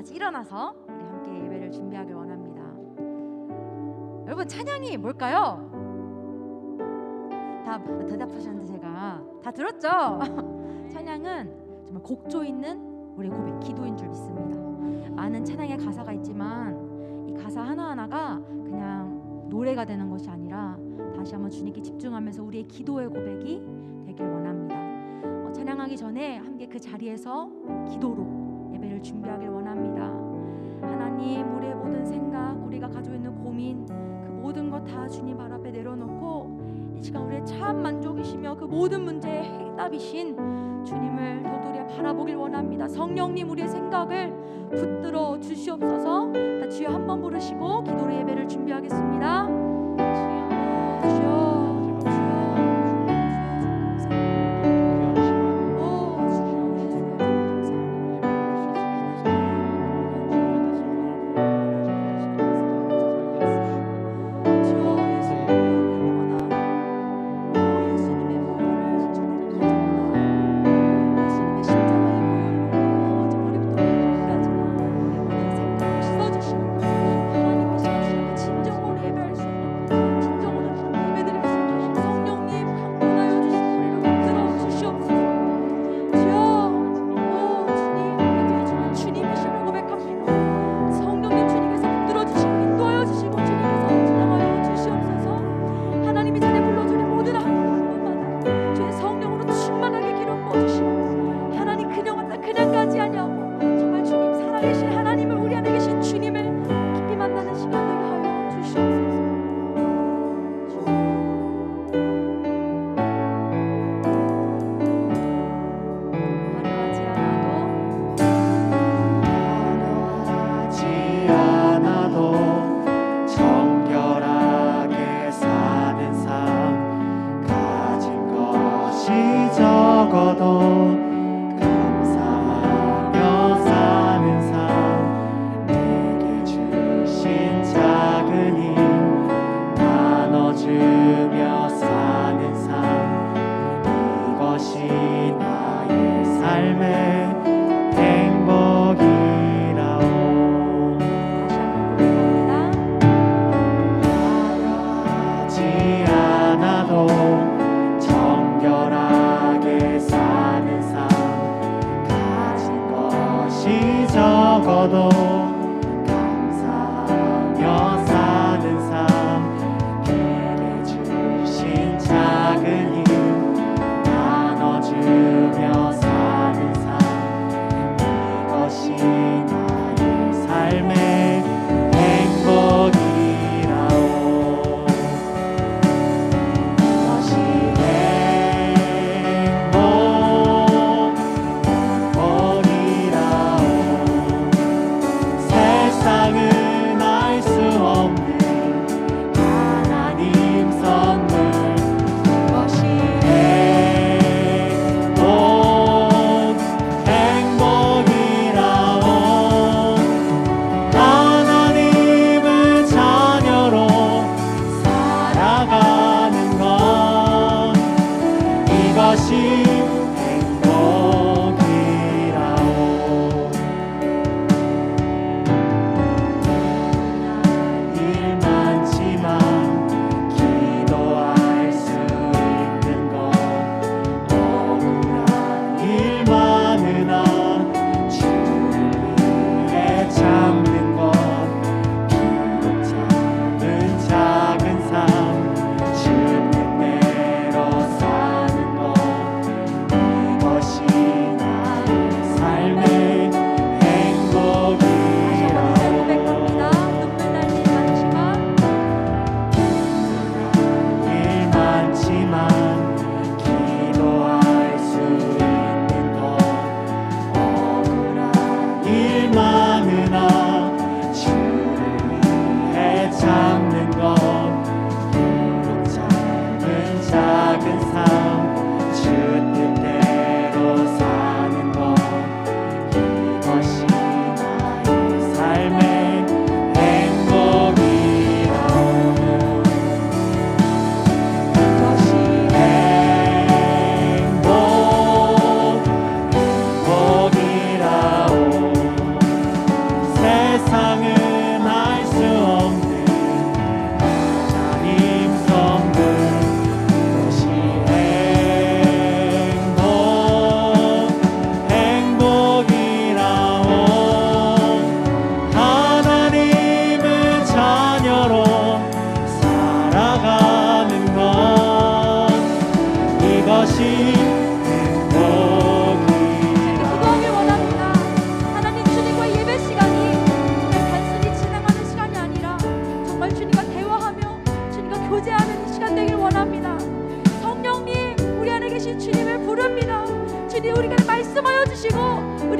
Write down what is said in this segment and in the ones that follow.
같이 일어나서 우리 함께 예배를 준비하길 원합니다. 여러분, 찬양이 뭘까요? 다 대답하셨는데 제가 다 들었죠? 찬양은 정말 곡조 있는 우리 고백, 기도인 줄 믿습니다. 많은 찬양의 가사가 있지만 이 가사 하나하나가 그냥 노래가 되는 것이 아니라 다시 한번 주님께 집중하면서 우리의 기도의 고백이 되길 원합니다. 찬양하기 전에 함께 그 자리에서 기도로 예배를 준비하길 원합니다. 하나님, 우리의 모든 생각, 우리가 가지고 있는 고민, 그 모든 것 다 주님 발 앞에 내려놓고 이 시간 우리의 참 만족이시며 그 모든 문제의 해답이신 주님을 도토리에 바라보길 원합니다. 성령님, 우리의 생각을 붙들어 주시옵소서. 다 주여 한번 부르시고 기도로 예배를 준비하겠습니다. 주여. 진정으로 예배할 수 있는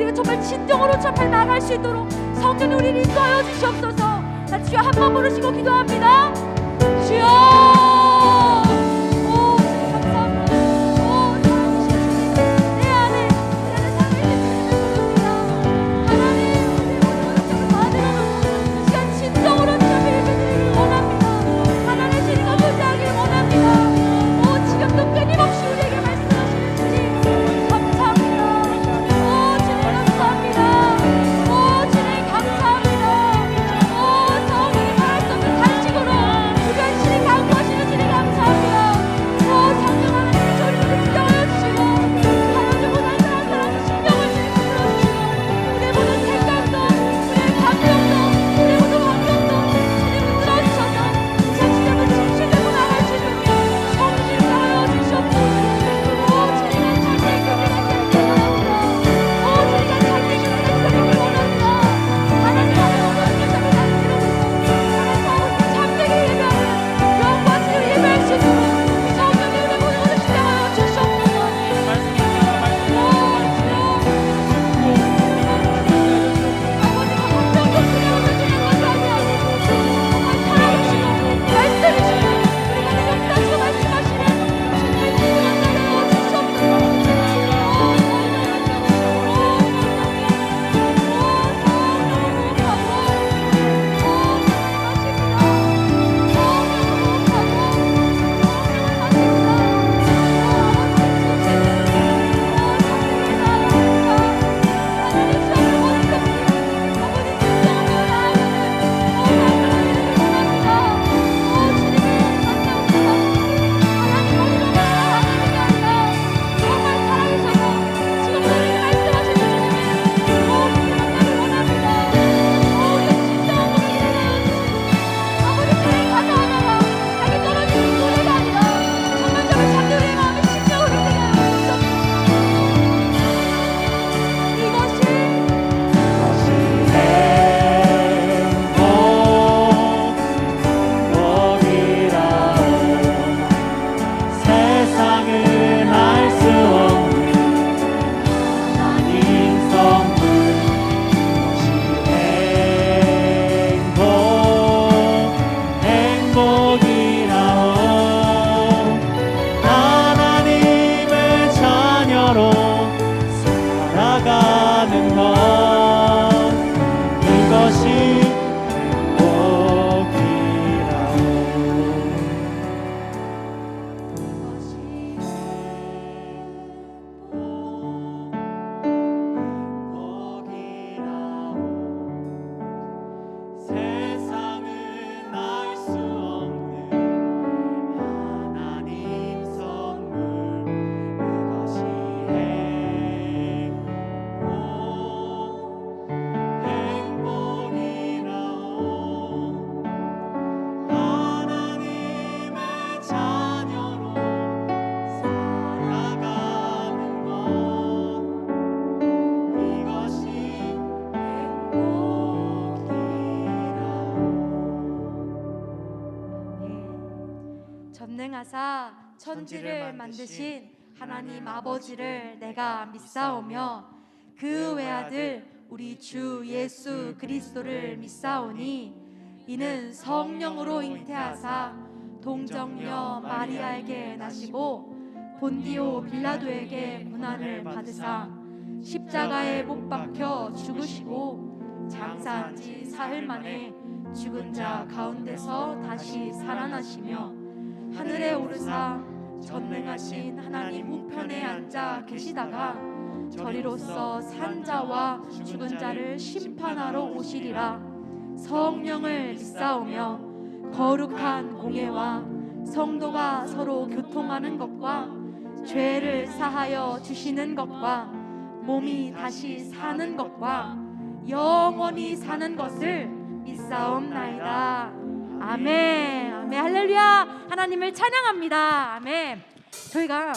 우리가 정말 진정으로 참해 나갈 수 있도록 성령님 우리를 인도하여 주시옵소서. 자, 주여 한 번 부르시고 기도합니다. 주여. 오, 주님 감사합니다. 오, 사랑하신 주님, 내 안에 살아계시는 부릅니다. 하나님, 우리 모든 것을 받으려는 이 시간 진정으로 주님을 예배드리길 원합니다. 하나님의 진리가 교제하길 원합니다. 오, 지금도 끊임없이 우리에게 말씀하시는 주님 감사합니다. 오, 주님 감사합니다. 오, 주님 감사합니다. 오, 성령이 말할 수 없는 간식으로 우리 간신히 강구하시는 주님 감사합니다. 오, 성령 하나님 저희를 인도하여 주시고 하나님 못한 사람 신령을 주님 불러주시고 우리의 모든 생각도 우리의 감정도 우리의 모든 환경도 주님 들어주셔서 자칫하면 진실되고 나갈 수 있는 성실을 하여 주시옵소서. 오, 주님의 자기의 교회가 되길 원합니다. 오, 주님의 자기의 교회가 되길 원합니다. 하나님 앞에 오늘 교회를 나누면서 하나님 참되게 예배하는 영과 진리를 예배할 수 있도록 성령이 우리 모든 것을 주장하여 주시옵소서. 아버지가 감정도 주님을 주는 것이 아니라 정말 살아계시고 말씀이시고 우리가 내 역사시고 말씀하시는 주님의 진정한 나라여 주시옵소서. 전능하사 천지를 만드신 하나님 아버지를 내가 믿사오며 그 외아들 우리 주 예수 그리스도를 믿사오니 이는 성령으로 잉태하사 동정녀 마리아에게 나시고 본디오 빌라도에게 문안을 받으사 십자가에 못 박혀 죽으시고 장사한 지 사흘 만에 죽은 자 가운데서 다시 살아나시며 하늘에 오르사 전능하신 하나님 우편에 앉아 계시다가 저리로서 산 자와 죽은 자를 심판하러 오시리라. 성령을 믿사오며 거룩한 공예와 성도가 서로 교통하는 것과 죄를 사하여 주시는 것과 몸이 다시 사는 것과 영원히 사는 것을 믿사옵나이다. 아멘. 아멘. 할렐루야. 하나님을 찬양합니다. 아멘. 저희가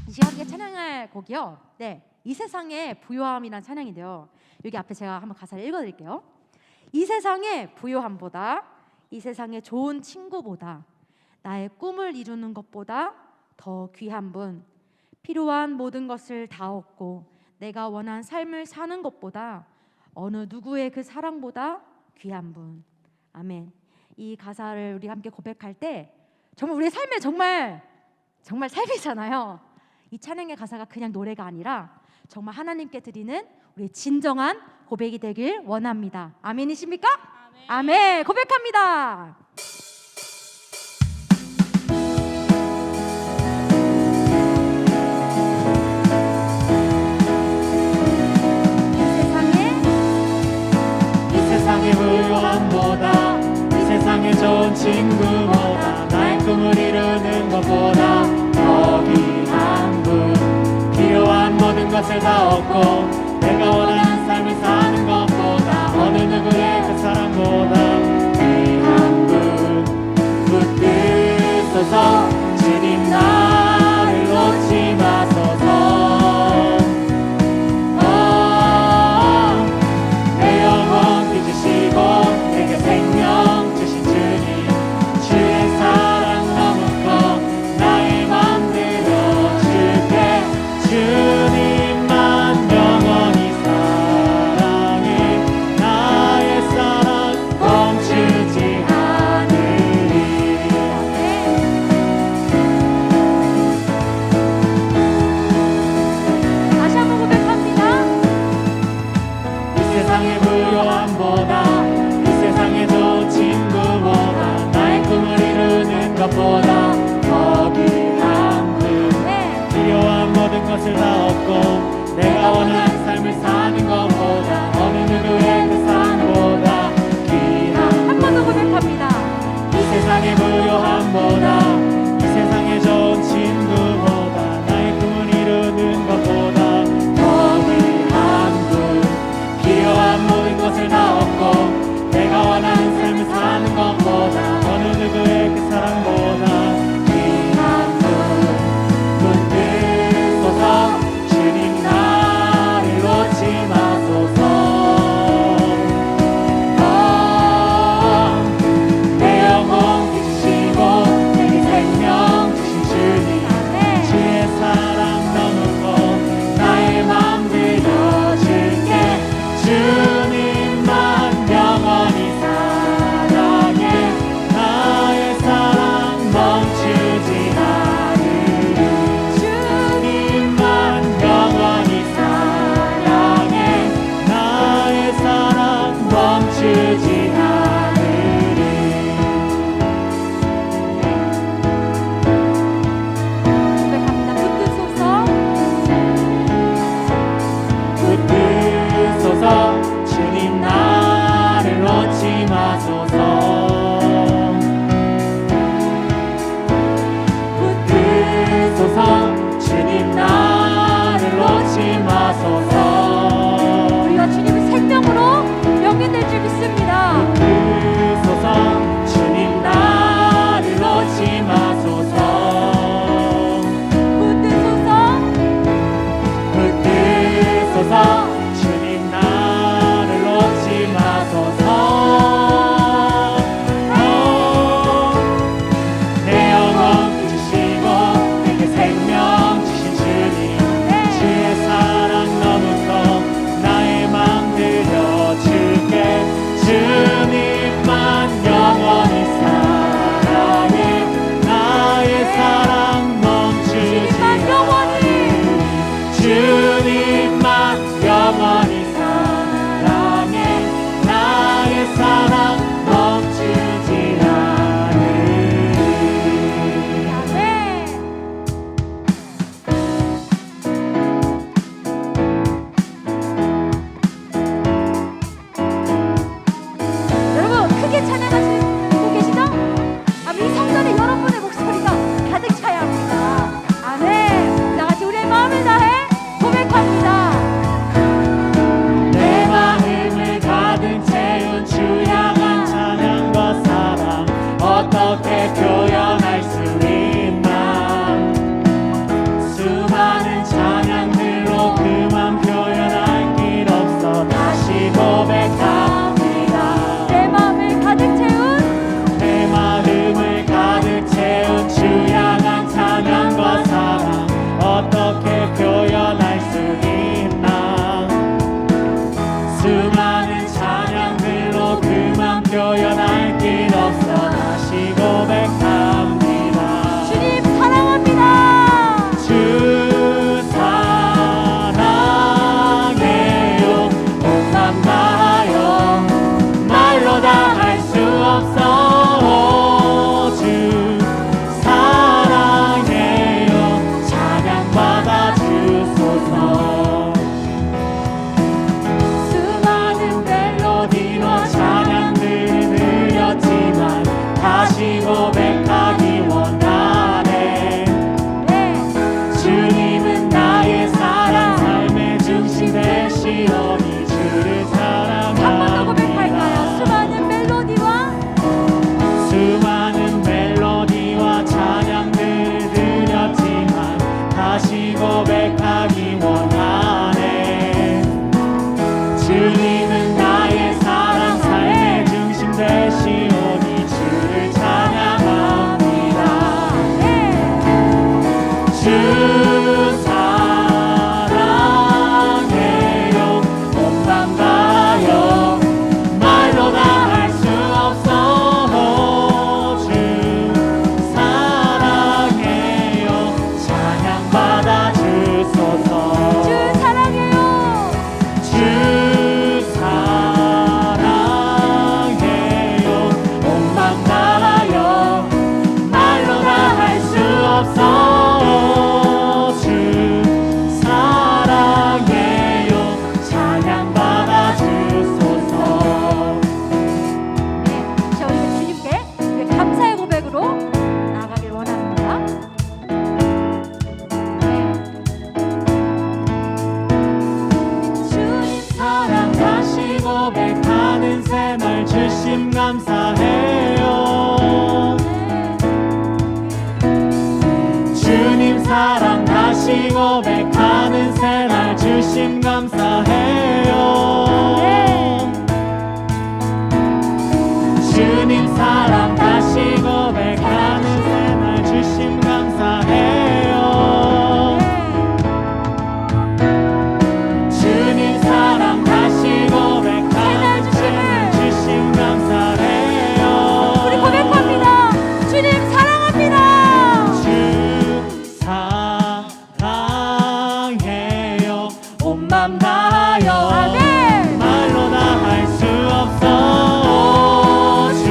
이 시간에 찬양할 곡이요. 네, 이 세상의 부요함이란 찬양인데요. 여기 앞에 제가 한번 가사를 읽어드릴게요. 이 세상의 부요함보다, 이 세상의 좋은 친구보다, 나의 꿈을 이루는 것보다 더 귀한 분, 필요한 모든 것을 다 얻고 내가 원한 삶을 사는 것보다 어느 누구의 그 사랑보다 귀한 분. 아멘. 이 가사를 우리 함께 고백할 때 정말 우리의 삶에 정말 삶이잖아요. 이 찬양의 가사가 그냥 노래가 아니라 정말 하나님께 드리는 우리의 진정한 고백이 되길 원합니다. 아멘이십니까? 아멘. 고백합니다. 세상의 물건보다 이 세상의 좋은 친구보다 나의 꿈을 이루는 것보다 더 귀한 분 필요한 모든 것을 다 얻고 내가 원하는 삶을 사는 것보다 어느 누구의 그 사랑보다 귀한 분 붙드소서 주님 나를 놓지 마소서 내게 생명 주신 주님 주의 사랑 너무 커 나의 맘 들어줄게 주님만 영원히 다시 고백하는 새날 주심 감사해요. 주님 사랑 다시 고백하는 새날 주심 감사해요. 주님 사랑 다시 고백하는 새날 주심 감사해요. 우리 고백합니다. 주님 사랑합니다. 주 사랑해요. 온 맘 다하여 아멘. 말로 다 할 수 없어. 주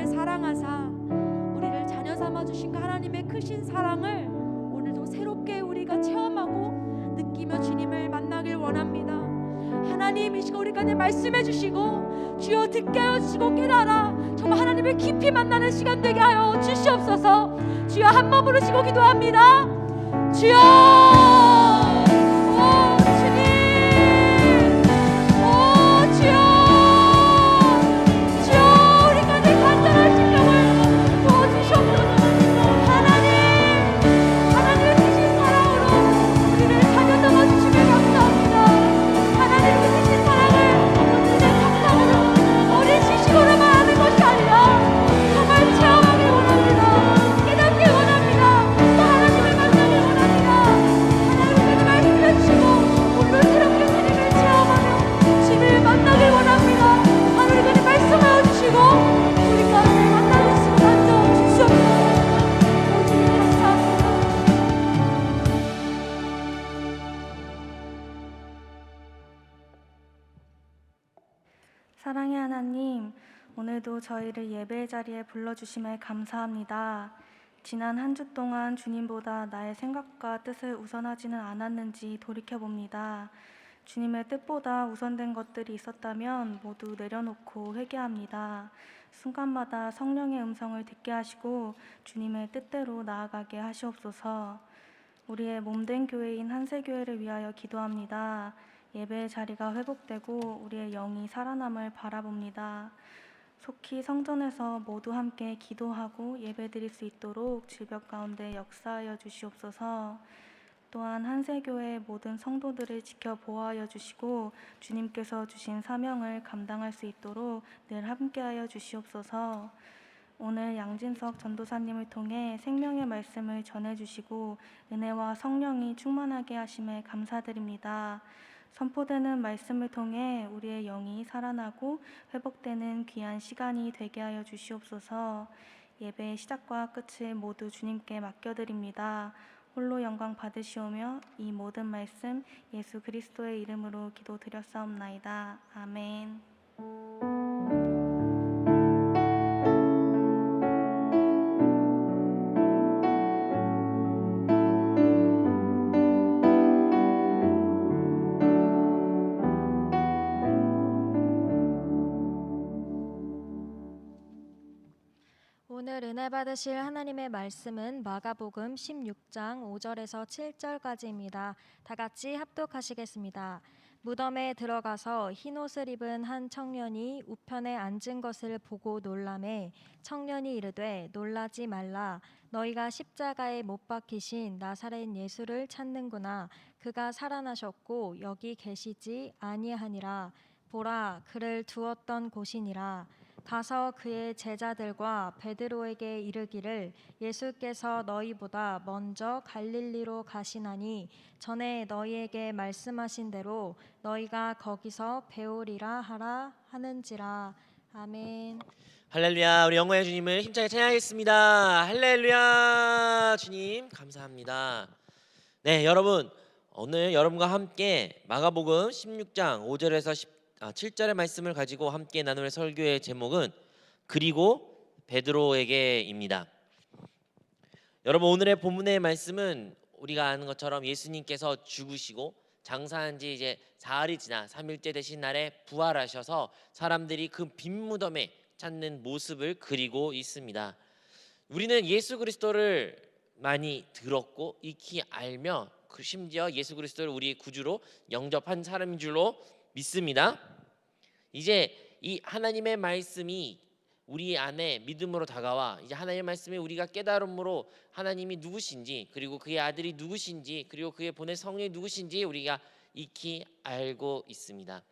우리를 사랑하사 우리를 자녀 삼아 주신 그 하나님의 크신 사랑을 오늘도 새롭게 우리가 체험하고 느끼며 주님을 만나길 원합니다. 하나님 이 시간 우리 가운데 말씀해 주시고 주여 듣게 하여 주시고 깨달아 정말 하나님을 깊이 만나는 시간 되게 하여 주시옵소서. 주여 한 번 부르시고 기도합니다. 주여 주님 주여 우리 가운데 간절한 심령을 부어주시옵소서. 하나님의 크신 사랑으로 우리를 자녀 삼아 주시며 감사합니다. 하나님의 크신 사랑을 오늘의 감사으로 어린 시식으로만 하는 것이 아니라 정말 체험하길 원합니다. 깨닫길 원합니다. 또 하나님을 만나길 원합니다. 하나님께서 말씀해 주시고 오늘 새롭게 주님을 체험하며 주님을 만나길 원합니다. 하나님께서 말씀하여 주시고 우리 가운데 만나고 싶은 간절 주시옵소서. 주님 감사합니다. 사랑의 하나님, 오늘도 저희를 예배의 자리에 불러주심에 감사합니다. 지난 한 주 동안 주님보다 나의 생각과 뜻을 우선하지는 않았는지 돌이켜봅니다. 주님의 뜻보다 우선된 것들이 있었다면 모두 내려놓고 회개합니다. 순간마다 성령의 음성을 듣게 하시고 주님의 뜻대로 나아가게 하시옵소서. 우리의 몸된 교회인 한세교회를 위하여 기도합니다. 예배의 자리가 회복되고 우리의 영이 살아남을 바라봅니다. 속히 성전에서 모두 함께 기도하고 예배드릴 수 있도록 질벽 가운데 역사하여 주시옵소서. 또한 한세교회의 모든 성도들을 지켜 보호하여 주시고 주님께서 주신 사명을 감당할 수 있도록 늘 함께하여 주시옵소서. 오늘 양진석 전도사님을 통해 생명의 말씀을 전해주시고 은혜와 성령이 충만하게 하심에 감사드립니다. 선포되는 말씀을 통해 우리의 영이 살아나고 회복되는 귀한 시간이 되게 하여 주시옵소서. 예배의 시작과 끝을 모두 주님께 맡겨드립니다. 홀로 영광 받으시오며 이 모든 말씀 예수 그리스도의 이름으로 기도드렸사옵나이다. 아멘. 오늘 은혜 받으실 하나님의 말씀은 마가복음 16장 5절에서 7절까지입니다. 다 같이 합독하시겠습니다. 무덤에 들어가서 흰옷을 입은 한 청년이 우편에 앉은 것을 보고 놀라매 청년이 이르되 놀라지 말라. 너희가 십자가에 못 박히신 나사렛 예수를 찾는구나. 그가 살아나셨고 여기 계시지 아니하니라. 보라, 그를 두었던 곳이니라. 가서 그의 제자들과 베드로에게 이르기를 예수께서 너희보다 먼저 갈릴리로 가시나니 전에 너희에게 말씀하신 대로 너희가 거기서 배우리라 하라 하는지라. 아멘. 할렐루야. 우리 영광의 주님을 힘차게 찬양하겠습니다. 할렐루야. 주님 감사합니다. 네, 여러분 오늘 여러분과 함께 마가복음 16장 5절에서 7절의 말씀을 가지고 함께 나눌 설교의 제목은 그리고 베드로에게입니다. 여러분 오늘의 본문의 말씀은 우리가 아는 것처럼 예수님께서 죽으시고 장사한 지 이제 사흘이 지나 3일째 되신 날에 부활하셔서 사람들이 그 빈 무덤에 찾는 모습을 그리고 있습니다. 우리는 예수 그리스도를 많이 들었고 익히 알며 심지어 예수 그리스도를 우리의 구주로 영접한 사람인 줄로 믿습니다. 이제 이 하나님의 말씀이 우리 안에 믿음으로 다가와 이제 하나님의 말씀에 우리가 깨달음으로 하나님이 누구신지 그리고 그의 아들이 누구신지 그리고 그의 보낸 성령이 누구신지 우리가 익히 알고 있습니다.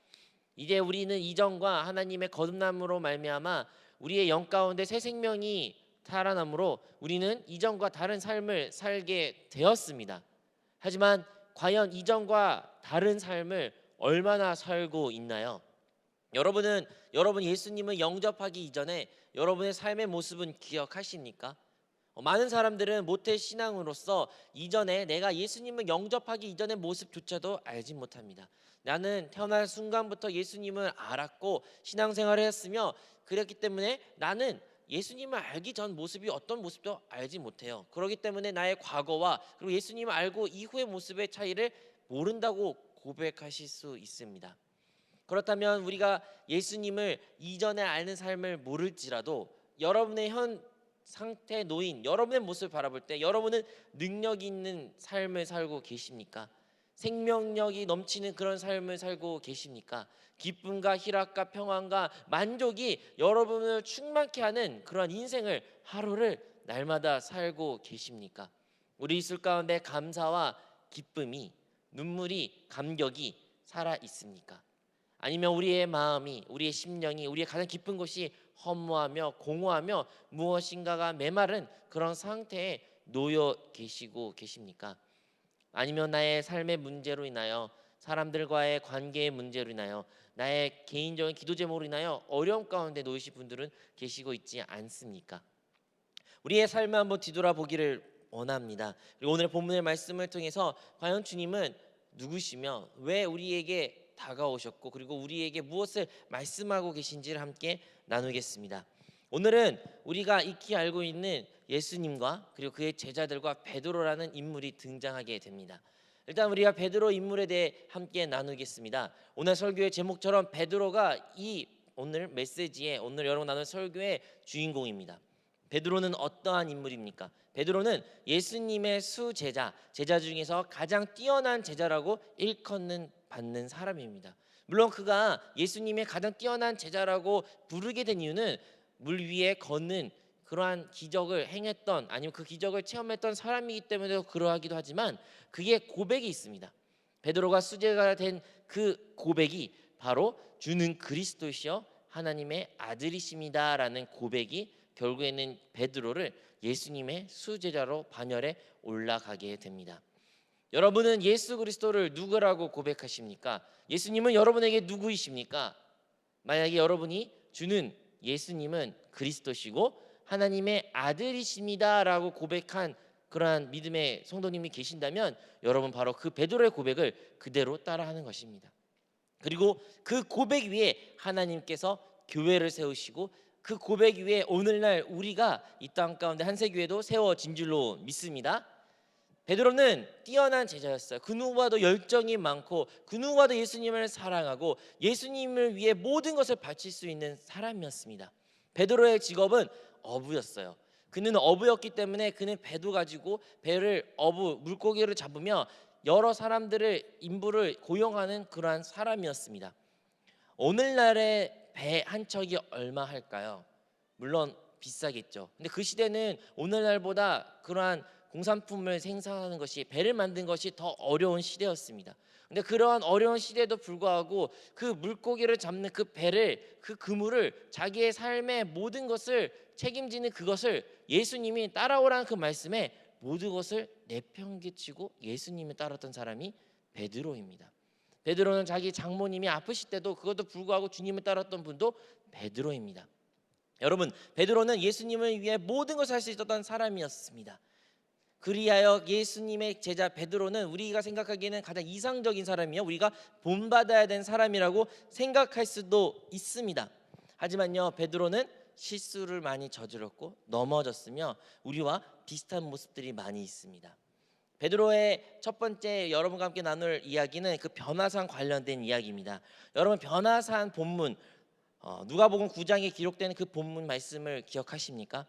이제 우리는 이전과 하나님의 거듭남으로 말미암아 우리의 영 가운데 새 생명이 살아남으로 우리는 이전과 다른 삶을 살게 되었습니다. 하지만 과연 이전과 다른 삶을 얼마나 살고 있나요? 여러분 예수님을 영접하기 이전에 여러분의 삶의 모습은 기억하십니까? 많은 사람들은 모태 신앙으로서 이전에 내가 예수님을 영접하기 이전의 모습조차도 알지 못합니다. 나는 태어날 순간부터 예수님을 알았고 신앙생활을 했으며 그랬기 때문에 나는 예수님을 알기 전 모습이 어떤 모습도 알지 못해요. 그렇기 때문에 나의 과거와 그리고 예수님을 알고 이후의 모습의 차이를 모른다고 고백하실 수 있습니다. 그렇다면 우리가 예수님을 이전에 아는 삶을 모를지라도 여러분의 현 상태에 놓인 여러분의 모습을 바라볼 때 여러분은 능력 있는 삶을 살고 계십니까? 생명력이 넘치는 그런 삶을 살고 계십니까? 기쁨과 희락과 평안과 만족이 여러분을 충만케 하는 그런 인생을 하루를 날마다 살고 계십니까? 우리 입술 가운데 감사와 기쁨이, 눈물이, 감격이 살아 있습니까? 아니면 우리의 마음이, 우리의 심령이, 우리의 가장 깊은 곳이 허무하며 공허하며 무엇인가가 메마른 그런 상태에 놓여 계시고 계십니까? 아니면 나의 삶의 문제로 인하여, 사람들과의 관계의 문제로 인하여, 나의 개인적인 기도 제목으로 인하여 어려움 가운데 놓이신 분들은 계시고 있지 않습니까? 우리의 삶을 한번 뒤돌아보기를 원합니다. 그리고 오늘 본문의 말씀을 통해서 과연 주님은 누구시며 왜 우리에게 다가오셨고 그리고 우리에게 무엇을 말씀하고 계신지를 함께 나누겠습니다. 오늘은 우리가 익히 알고 있는 예수님과 그리고 그의 제자들과 베드로라는 인물이 등장하게 됩니다. 일단 우리가 베드로 인물에 대해 함께 나누겠습니다. 오늘 설교의 제목처럼 베드로가 이 오늘 메시지에 오늘 여러분 나눌 설교의 주인공입니다. 베드로는 어떠한 인물입니까? 베드로는 예수님의 수제자, 제자 중에서 가장 뛰어난 제자라고 일컫는 받는 사람입니다. 물론 그가 예수님의 가장 뛰어난 제자라고 부르게 된 이유는 물 위에 걷는 그러한 기적을 행했던 아니면 그 기적을 체험했던 사람이기 때문에 그러하기도 하지만 그의 고백이 있습니다. 베드로가 수제자가 된 그 고백이 바로 주는 그리스도시여 하나님의 아들이십니다라는 고백이 결국에는 베드로를 예수님의 수제자로 반열에 올라가게 됩니다. 여러분은 예수 그리스도를 누구라고 고백하십니까? 예수님은 여러분에게 누구이십니까? 만약에 여러분이 주는 예수님은 그리스도시고 하나님의 아들이십니다라고 고백한 그러한 믿음의 성도님이 계신다면 여러분 바로 그 베드로의 고백을 그대로 따라하는 것입니다. 그리고 그 고백 위에 하나님께서 교회를 세우시고 그 고백 위에 오늘날 우리가 이 땅 가운데 한세교회도 세워진 줄로 믿습니다. 베드로는 뛰어난 제자였어요. 그 누구와도 열정이 많고 그 누구와도 예수님을 사랑하고 예수님을 위해 모든 것을 바칠 수 있는 사람이었습니다. 베드로의 직업은 어부였어요. 그는 어부였기 때문에 그는 배도 가지고 배를 물고기를 잡으며 여러 사람들을 인부를 고용하는 그러한 사람이었습니다. 오늘날의 배 한 척이 얼마 할까요? 물론 비싸겠죠. 근데 그 시대는 오늘날보다 그러한 공산품을 생산하는 것이 배를 만든 것이 더 어려운 시대였습니다. 근데 그러한 어려운 시대에도 불구하고 그 물고기를 잡는 그 배를 그 그물을 자기의 삶의 모든 것을 책임지는 그것을 예수님이 따라오라는 그 말씀에 모든 것을 내팽개치고 예수님을 따랐던 사람이 베드로입니다. 베드로는 자기 장모님이 아프실 때도 그것도 불구하고 주님을 따랐던 분도 베드로입니다. 여러분, 베드로는 예수님을 위해 모든 것을 할 수 있었던 사람이었습니다. 그리하여 예수님의 제자 베드로는 우리가 생각하기에는 가장 이상적인 사람이요, 우리가 본받아야 되는 사람이라고 생각할 수도 있습니다. 하지만요, 베드로는 실수를 많이 저질렀고 넘어졌으며 우리와 비슷한 모습들이 많이 있습니다. 베드로의 첫 번째 여러분과 함께 나눌 이야기는 그 변화산 관련된 이야기입니다. 여러분, 변화산 본문 누가복음 9장에 기록되는 그 본문 말씀을 기억하십니까?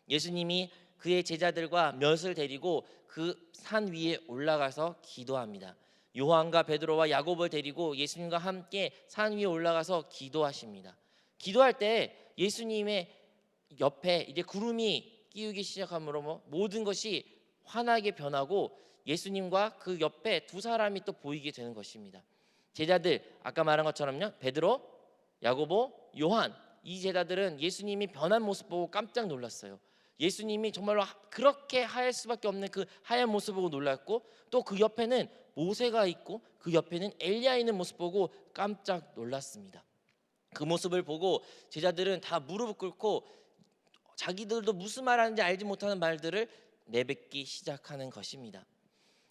예수님이 그의 제자들과 몇을 데리고 그 산 위에 올라가서 기도합니다. 요한과 베드로와 야고보를 데리고 예수님과 함께 산 위에 올라가서 기도하십니다. 기도할 때 예수님의 옆에 이제 구름이 끼우기 시작함으로 모든 것이 환하게 변하고 예수님과 그 옆에 두 사람이 또 보이게 되는 것입니다. 제자들, 아까 말한 것처럼요, 베드로, 야고보, 요한, 이 제자들은 예수님이 변한 모습 보고 깜짝 놀랐어요. 예수님이 정말로 그렇게 하얄 수밖에 없는 그 하얀 모습 보고 놀랐고, 또 그 옆에는 모세가 있고 그 옆에는 엘리야 있는 모습 보고 깜짝 놀랐습니다. 그 모습을 보고 제자들은 다 무릎을 꿇고 자기들도 무슨 말하는지 알지 못하는 말들을 내뱉기 시작하는 것입니다.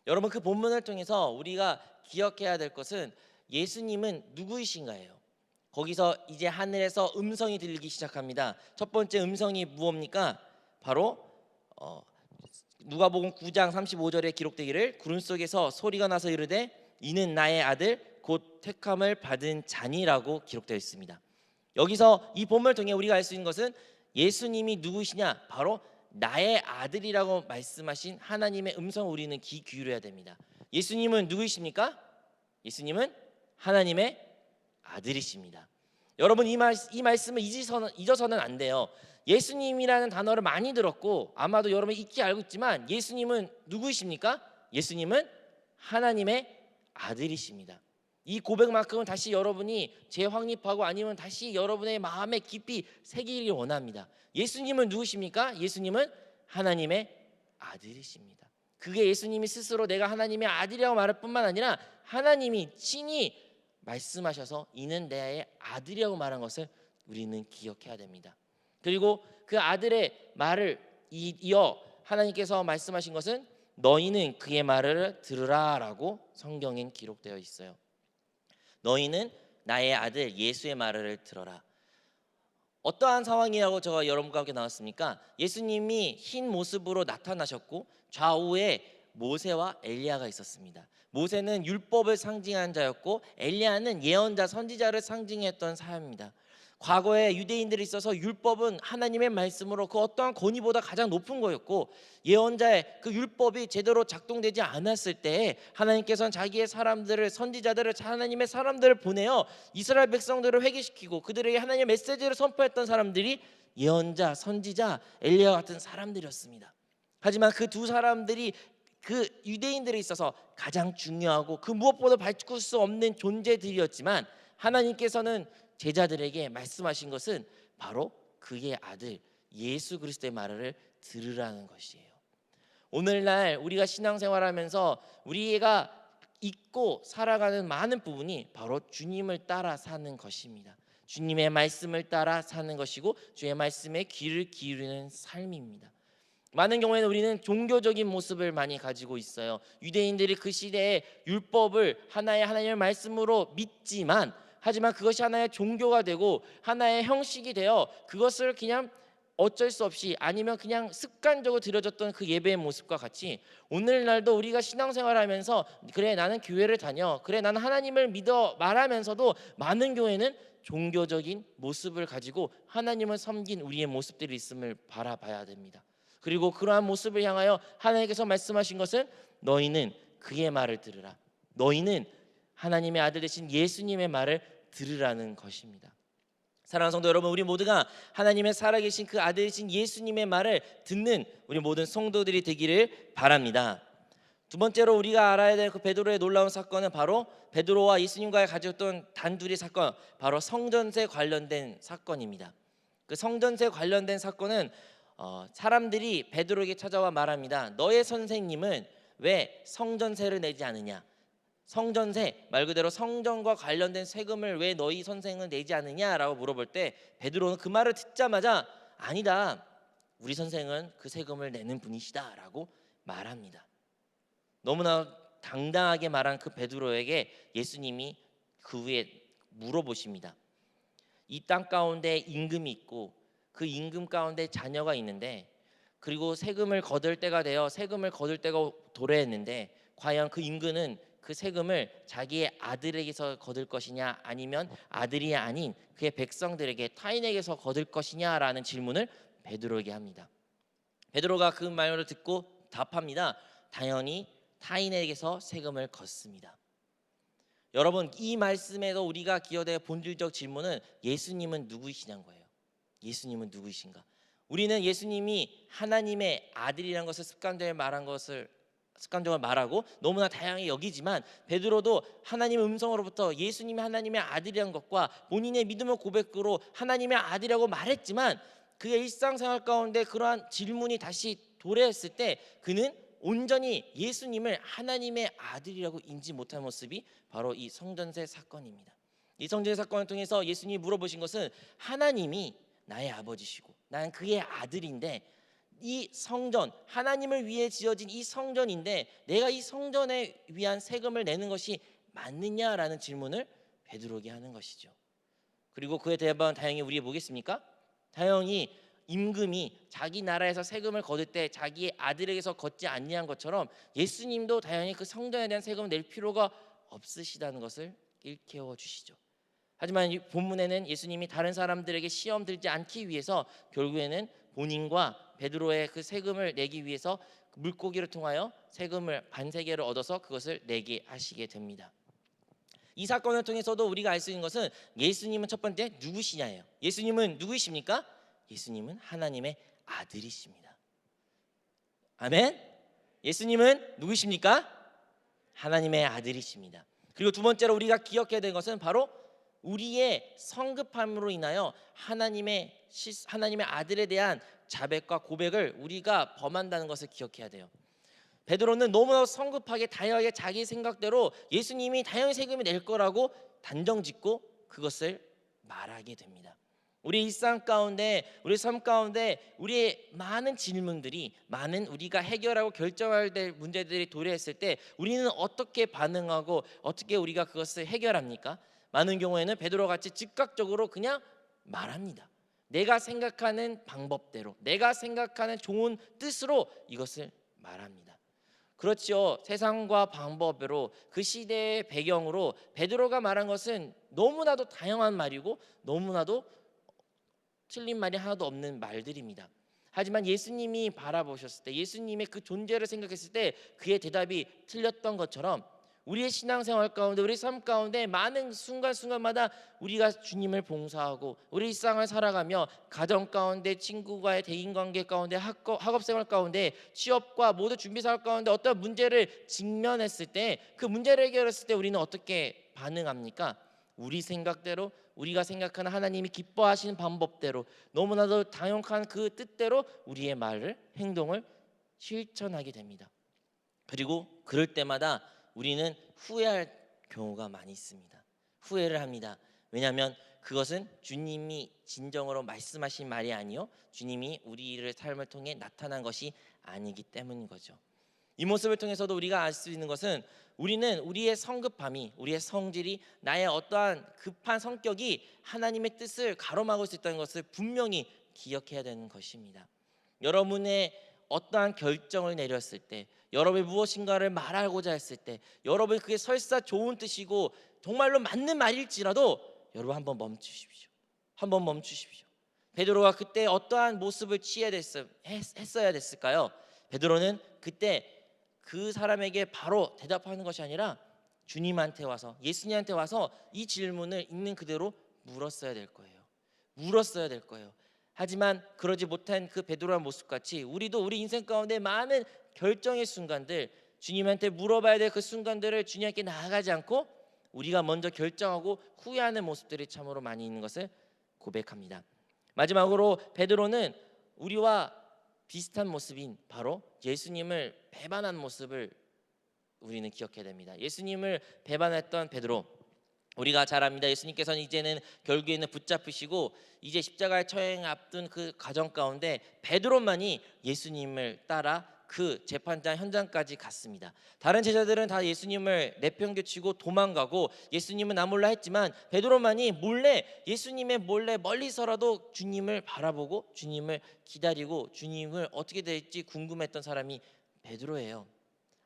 여러분, 그 본문을 통해서 우리가 기억해야 될 것은 예수님은 누구이신가요? 거기서 이제 하늘에서 음성이 들리기 시작합니다. 첫 번째 음성이 무엇입니까? 바로 누가복음 9장 35절에 기록되기를 구름 속에서 소리가 나서 이르되 이는 나의 아들 곧 택함을 받은 자니라고 기록되어 있습니다. 여기서 이 본문을 통해 우리가 알 수 있는 것은 예수님이 누구시냐? 바로 나의 아들이라고 말씀하신 하나님의 음성을 우리는 귀 기울여야 됩니다. 예수님은 누구이십니까? 예수님은 하나님의 아들이십니다. 여러분 이 말씀을 잊어서는 안 돼요. 예수님이라는 단어를 많이 들었고 아마도 여러분 익히 알고 있지만 예수님은 누구이십니까? 예수님은 하나님의 아들이십니다. 이 고백만큼은 다시 여러분이 재확립하고 아니면 다시 여러분의 마음에 깊이 새기길 원합니다. 예수님은 누구십니까? 예수님은 하나님의 아들이십니다. 그게 예수님이 스스로 내가 하나님의 아들이라고 말할 뿐만 아니라 하나님이 친히 말씀하셔서 이는 내 아들이라고 말한 것을 우리는 기억해야 됩니다. 그리고 그 아들의 말을 이어 하나님께서 말씀하신 것은 너희는 그의 말을 들으라라고 성경엔 기록되어 있어요. 너희는 나의 아들 예수의 말을 들어라. 어떠한 상황이라고 제가 여러분과 함께 나왔습니까? 예수님이 흰 모습으로 나타나셨고 좌우에 모세와 엘리야가 있었습니다. 모세는 율법을 상징한 자였고 엘리야는 예언자 선지자를 상징했던 사람입니다. 과거에 유대인들이 있어서 율법은 하나님의 말씀으로 그 어떠한 권위보다 가장 높은 거였고 예언자의 그 율법이 제대로 작동되지 않았을 때 하나님께서는 자기의 사람들을 선지자들을 하나님의 사람들을 보내어 이스라엘 백성들을 회개시키고 그들에게 하나님의 메시지를 선포했던 사람들이 예언자, 선지자, 엘리야 같은 사람들이었습니다. 하지만 그 두 사람들이 그 유대인들에 있어서 가장 중요하고 그 무엇보다 바꿀 수 없는 존재들이었지만 하나님께서는 제자들에게 말씀하신 것은 바로 그의 아들 예수 그리스도의 말을 들으라는 것이에요. 오늘날 우리가 신앙생활하면서 우리가 잊고 살아가는 많은 부분이 바로 주님을 따라 사는 것입니다. 주님의 말씀을 따라 사는 것이고 주의 말씀에 귀를 기울이는 삶입니다. 많은 경우에는 우리는 종교적인 모습을 많이 가지고 있어요. 유대인들이 그 시대에 율법을 하나님의 말씀으로 믿지만 하지만 그것이 하나의 종교가 되고 하나의 형식이 되어 그것을 그냥 어쩔 수 없이 아니면 그냥 습관적으로 드려졌던 그 예배의 모습과 같이 오늘날도 우리가 신앙생활하면서 그래 나는 교회를 다녀 그래 나는 하나님을 믿어 말하면서도 많은 교회는 종교적인 모습을 가지고 하나님을 섬긴 우리의 모습들이 있음을 바라봐야 됩니다. 그리고 그러한 모습을 향하여 하나님께서 말씀하신 것은 너희는 그의 말을 들으라. 너희는 하나님의 아들 되신 예수님의 말을 들으라는 것입니다. 사랑하는 성도 여러분, 우리 모두가 하나님의 살아계신 그 아들 되신 예수님의 말을 듣는 우리 모든 성도들이 되기를 바랍니다. 두 번째로 우리가 알아야 될 그 베드로의 놀라운 사건은 바로 베드로와 예수님과의 가졌던 단둘이 사건, 바로 성전세 관련된 사건입니다. 그 성전세 관련된 사건은 사람들이 베드로에게 찾아와 말합니다. 너의 선생님은 왜 성전세를 내지 않느냐? 성전세 말 그대로 성전과 관련된 세금을 왜 너희 선생은 내지 않느냐라고 물어볼 때 베드로는 그 말을 듣자마자 아니다. 우리 선생은 그 세금을 내는 분이시다라고 말합니다. 너무나 당당하게 말한 그 베드로에게 예수님이 그 후에 물어보십니다. 이 땅 가운데 임금이 있고 그 임금 가운데 자녀가 있는데 그리고 세금을 거둘 때가 되어 세금을 거둘 때가 도래했는데 과연 그 임금은 그 세금을 자기의 아들에게서 거둘 것이냐 아니면 아들이 아닌 그의 백성들에게 타인에게서 거둘 것이냐라는 질문을 베드로에게 합니다. 베드로가 그 말을 듣고 답합니다. 당연히 타인에게서 세금을 걷습니다. 여러분 이 말씀에서 우리가 기여될 본질적 질문은 예수님은 누구이시냐는 거예요. 예수님은 누구이신가? 우리는 예수님이 하나님의 아들이라는 것을 습관적으로 말하고 너무나 다양하게 여기지만 베드로도 하나님의 음성으로부터 예수님이 하나님의 아들이라는 것과 본인의 믿음의 고백으로 하나님의 아들이라고 말했지만 그의 일상생활 가운데 그러한 질문이 다시 도래했을 때 그는 온전히 예수님을 하나님의 아들이라고 인지 못한 모습이 바로 이 성전세 사건입니다. 이 성전세 사건을 통해서 예수님이 물어보신 것은 하나님이 나의 아버지시고 나는 그의 아들인데 이 성전 하나님을 위해 지어진 이 성전인데 내가 이 성전에 위한 세금을 내는 것이 맞느냐라는 질문을 베드로에게 하는 것이죠. 그리고 그에 대한 다행히 우리 뭐겠습니까? 다행히 임금이 자기 나라에서 세금을 거둘 때 자기의 아들에게서 걷지 아니한 것처럼 예수님도 다행히 그 성전에 대한 세금을 낼 필요가 없으시다는 것을 일깨워 주시죠. 하지만 이 본문에는 예수님이 다른 사람들에게 시험 들지 않기 위해서 결국에는 본인과 베드로의 그 세금을 내기 위해서 물고기를 통하여 세금을 반세계를 얻어서 그것을 내게 하시게 됩니다. 이 사건을 통해서도 우리가 알 수 있는 것은 예수님은 첫 번째 누구시냐예요. 예수님은 누구이십니까? 예수님은 하나님의 아들이십니다. 아멘. 예수님은 누구십니까? 하나님의 아들이십니다. 그리고 두 번째로 우리가 기억해야 되는 것은 바로 우리의 성급함으로 인하여 하나님의 아들에 대한 자백과 고백을 우리가 범한다는 것을 기억해야 돼요. 베드로는 너무나 성급하게 다양하게 자기 생각대로 예수님이 다양한 세금을 낼 거라고 단정짓고 그것을 말하게 됩니다. 우리 일상 가운데, 우리 삶 가운데 우리의 많은 질문들이, 많은 우리가 해결하고 결정해야 될 문제들이 도래했을 때 우리는 어떻게 반응하고 어떻게 우리가 그것을 해결합니까? 많은 경우에는 베드로같이 즉각적으로 그냥 말합니다. 내가 생각하는 방법대로, 내가 생각하는 좋은 뜻으로 이것을 말합니다. 그렇지요. 세상과 방법으로 그 시대의 배경으로 베드로가 말한 것은 너무나도 다양한 말이고 너무나도 틀린 말이 하나도 없는 말들입니다. 하지만 예수님이 바라보셨을 때, 예수님의 그 존재를 생각했을 때 그의 대답이 틀렸던 것처럼 우리의 신앙생활 가운데, 우리 삶 가운데 많은 순간순간마다 우리가 주님을 봉사하고 우리 일상을 살아가며 가정 가운데, 친구와의 대인관계 가운데, 학업생활 가운데, 취업과 모두 준비생활 가운데 어떤 문제를 직면했을 때, 그 문제를 해결했을 때 우리는 어떻게 반응합니까? 우리 생각대로, 우리가 생각하는 하나님이 기뻐하시는 방법대로, 너무나도 당연한 그 뜻대로 우리의 말을, 행동을 실천하게 됩니다. 그리고 그럴 때마다 우리는 후회할 경우가 많이 있습니다. 후회를 합니다. 왜냐하면 그것은 주님이 진정으로 말씀하신 말이 아니요, 주님이 우리의 삶을 통해 나타난 것이 아니기 때문인 거죠. 이 모습을 통해서도 우리가 알 수 있는 것은 우리는 우리의 성급함이, 우리의 성질이, 나의 어떠한 급한 성격이 하나님의 뜻을 가로막을 수 있다는 것을 분명히 기억해야 되는 것입니다. 여러분의 어떠한 결정을 내렸을 때, 여러분이 무엇인가를 말하고자 했을 때, 여러분이 그게 설사 좋은 뜻이고 정말로 맞는 말일지라도 여러분 한번 멈추십시오. 한번 멈추십시오. 베드로가 그때 어떠한 모습을 했어야 됐을까요? 베드로는 그때 그 사람에게 바로 대답하는 것이 아니라 주님한테 와서, 예수님한테 와서 이 질문을 있는 그대로 물었어야 될 거예요. 물었어야 될 거예요. 하지만 그러지 못한 그 베드로의 모습같이 우리도 우리 인생 가운데 많은 결정의 순간들, 주님한테 물어봐야 될 그 순간들을 주님께 나아가지 않고 우리가 먼저 결정하고 후회하는 모습들이 참으로 많이 있는 것을 고백합니다. 마지막으로 베드로는 우리와 비슷한 모습인 바로 예수님을 배반한 모습을 우리는 기억해야 됩니다. 예수님을 배반했던 베드로, 우리가 잘 압니다. 예수님께서는 이제는 결국에는 붙잡히시고 이제 십자가의 처형 앞둔 그 과정 가운데 베드로만이 예수님을 따라 그 재판장 현장까지 갔습니다. 다른 제자들은 다 예수님을 내팽개치고 도망가고 예수님은 나 몰라 했지만 베드로만이 몰래, 예수님의 몰래 멀리서라도 주님을 바라보고 주님을 기다리고 주님을 어떻게 될지 궁금했던 사람이 베드로예요.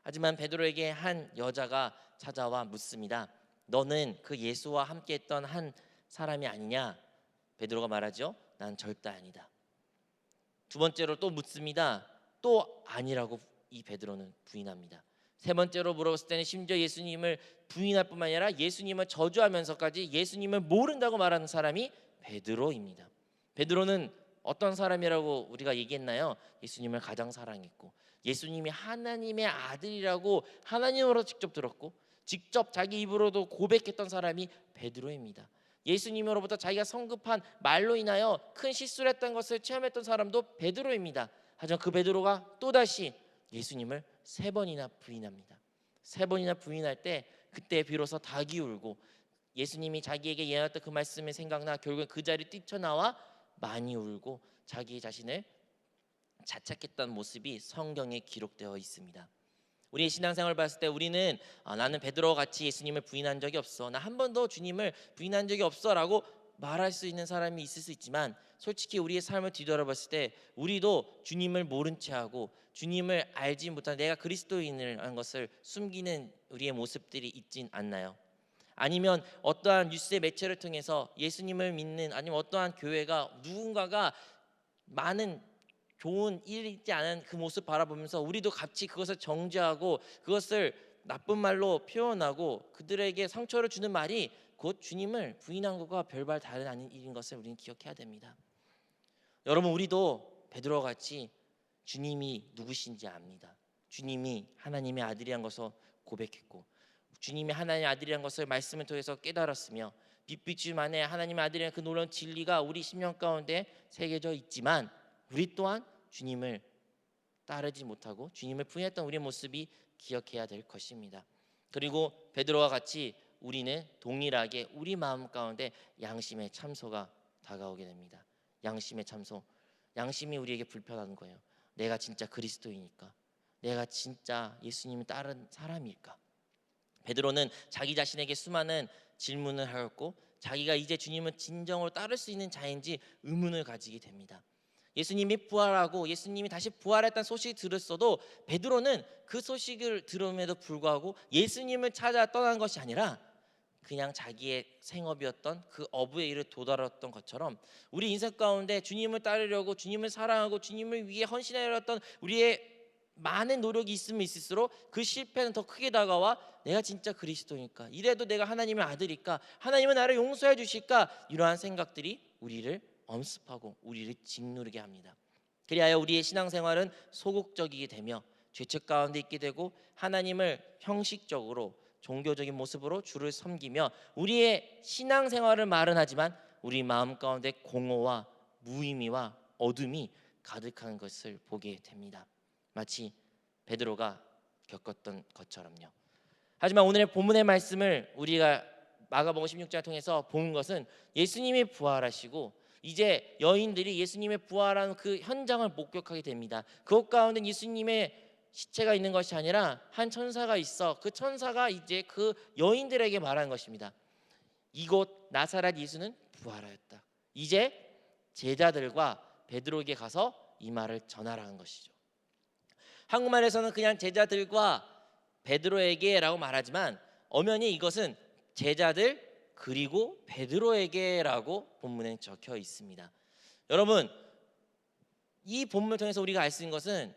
하지만 베드로에게 한 여자가 찾아와 묻습니다. 너는 그 예수와 함께했던 한 사람이 아니냐? 베드로가 말하죠. 난 절대 아니다. 두 번째로 또 묻습니다. 또 아니라고 이 베드로는 부인합니다. 세 번째로 물어봤을 때는 심지어 예수님을 부인할 뿐만 아니라 예수님을 저주하면서까지 예수님을 모른다고 말하는 사람이 베드로입니다. 베드로는 어떤 사람이라고 우리가 얘기했나요? 예수님을 가장 사랑했고 예수님이 하나님의 아들이라고 하나님으로 직접 들었고 직접 자기 입으로도 고백했던 사람이 베드로입니다. 예수님으로부터 자기가 성급한 말로 인하여 큰 실수를 했던 것을 체험했던 사람도 베드로입니다. 하지만 그 베드로가 또다시 예수님을 3번이나 부인합니다. 3번이나 부인할 때 그때 비로소 닭이 울고 예수님이 자기에게 예언했던 그 말씀이 생각나 결국엔 그 자리에 뛰쳐나와 많이 울고 자기 자신을 자책했던 모습이 성경에 기록되어 있습니다. 우리의 신앙생활을 봤을 때 우리는 나는 베드로와 같이 예수님을 부인한 적이 없어, 나 한 번도 주님을 부인한 적이 없어 라고 말할 수 있는 사람이 있을 수 있지만 솔직히 우리의 삶을 뒤돌아봤을 때 우리도 주님을 모른 채하고 주님을 알지 못한 내가 그리스도인이라는 것을 숨기는 우리의 모습들이 있진 않나요? 아니면 어떠한 뉴스의 매체를 통해서 예수님을 믿는, 아니면 어떠한 교회가 누군가가 많은 좋은 일이 있지 않은 그 모습 바라보면서 우리도 같이 그것을 정죄하고 그것을 나쁜 말로 표현하고 그들에게 상처를 주는 말이 곧 주님을 부인한 것과 별반 다른 아닌 일인 것을 우리는 기억해야 됩니다. 여러분, 우리도 베드로와 같이 주님이 누구신지 압니다. 주님이 하나님의 아들이란 것을 고백했고 주님이 하나님의 아들이란 것을 말씀을 통해서 깨달았으며 빛빛 주님 안에 하나님의 아들이라는 그 놀라운 진리가 우리 심령 가운데 새겨져 있지만 우리 또한 주님을 따르지 못하고 주님을 부인했던 우리의 모습이 기억해야 될 것입니다. 그리고 베드로와 같이 우리는 동일하게 우리 마음 가운데 양심의 참소가 다가오게 됩니다. 양심의 참소, 양심이 우리에게 불편한 거예요. 내가 진짜 그리스도이니까, 내가 진짜 예수님을 따른 사람일까? 베드로는 자기 자신에게 수많은 질문을 하였고 자기가 이제 주님을 진정으로 따를 수 있는 자인지 의문을 가지게 됩니다. 예수님이 부활하고 예수님이 다시 부활했다는 소식을 들었어도 베드로는 그 소식을 들음에도 불구하고 예수님을 찾아 떠난 것이 아니라 그냥 자기의 생업이었던 그 어부의 일을 도달했던 것처럼 우리 인생 가운데 주님을 따르려고 주님을 사랑하고 주님을 위해 헌신하였던 우리의 많은 노력이 있으면 있을수록 그 실패는 더 크게 다가와 내가 진짜 그리스도니까, 이래도 내가 하나님의 아들일까, 하나님은 나를 용서해 주실까, 이러한 생각들이 우리를 엄습하고 우리를 짓누르게 합니다. 그리하여 우리의 신앙생활은 소극적이게 되며 죄책 가운데 있게 되고 하나님을 형식적으로 종교적인 모습으로 주를 섬기며 우리의 신앙생활을 말은 하지만 우리 마음 가운데 공허와 무의미와 어둠이 가득한 것을 보게 됩니다. 마치 베드로가 겪었던 것처럼요. 하지만 오늘의 본문의 말씀을 우리가 마가복음 16장을 통해서 본 것은 예수님이 부활하시고 이제 여인들이 예수님의 부활한 그 현장을 목격하게 됩니다. 그곳 가운데 예수님의 시체가 있는 것이 아니라 한 천사가 있어 그 천사가 이제 그 여인들에게 말한 것입니다. 이곳 나사렛 예수는 부활하였다. 이제 제자들과 베드로에게 가서 이 말을 전하라는 것이죠. 한국말에서는 그냥 제자들과 베드로에게라고 말하지만 엄연히 이것은 제자들 그리고 베드로에게라고 본문에 적혀 있습니다. 여러분, 이 본문을 통해서 우리가 알 수 있는 것은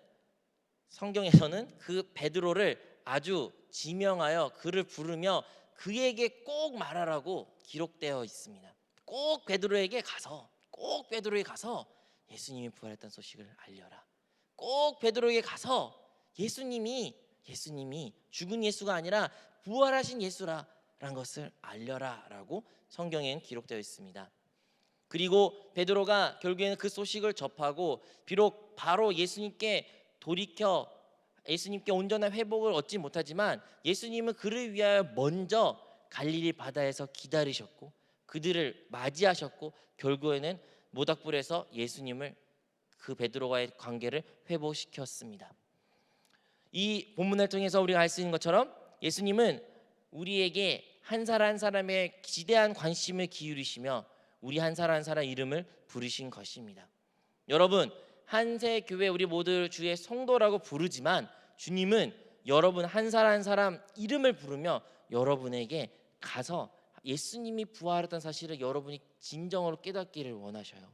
성경에서는 그 베드로를 아주 지명하여 그를 부르며 그에게 꼭 말하라고 기록되어 있습니다. 꼭 베드로에게 가서 예수님이 부활했다는 소식을 알려라. 꼭 베드로에게 가서 예수님이 죽은 예수가 아니라 부활하신 예수라라는 것을 알려라라고 성경에는 기록되어 있습니다. 그리고 베드로가 결국에는 그 소식을 접하고 비록 바로 예수님께 돌이켜 예수님께 온전한 회복을 얻지 못하지만 예수님은 그를 위하여 먼저 갈릴리 바다에서 기다리셨고 그들을 맞이하셨고 결국에는 모닥불에서 예수님을 그 베드로와의 관계를 회복시켰습니다. 이 본문을 통해서 우리가 알 수 있는 것처럼 예수님은 우리에게 한 사람 한 사람의 지대한 관심을 기울이시며 우리 한 사람 한 사람 이름을 부르신 것입니다. 여러분, 한세교회 우리 모두 주의 성도라고 부르지만 주님은 여러분 한 사람 한 사람 이름을 부르며 여러분에게 가서 예수님이 부활했던 사실을 여러분이 진정으로 깨닫기를 원하셔요.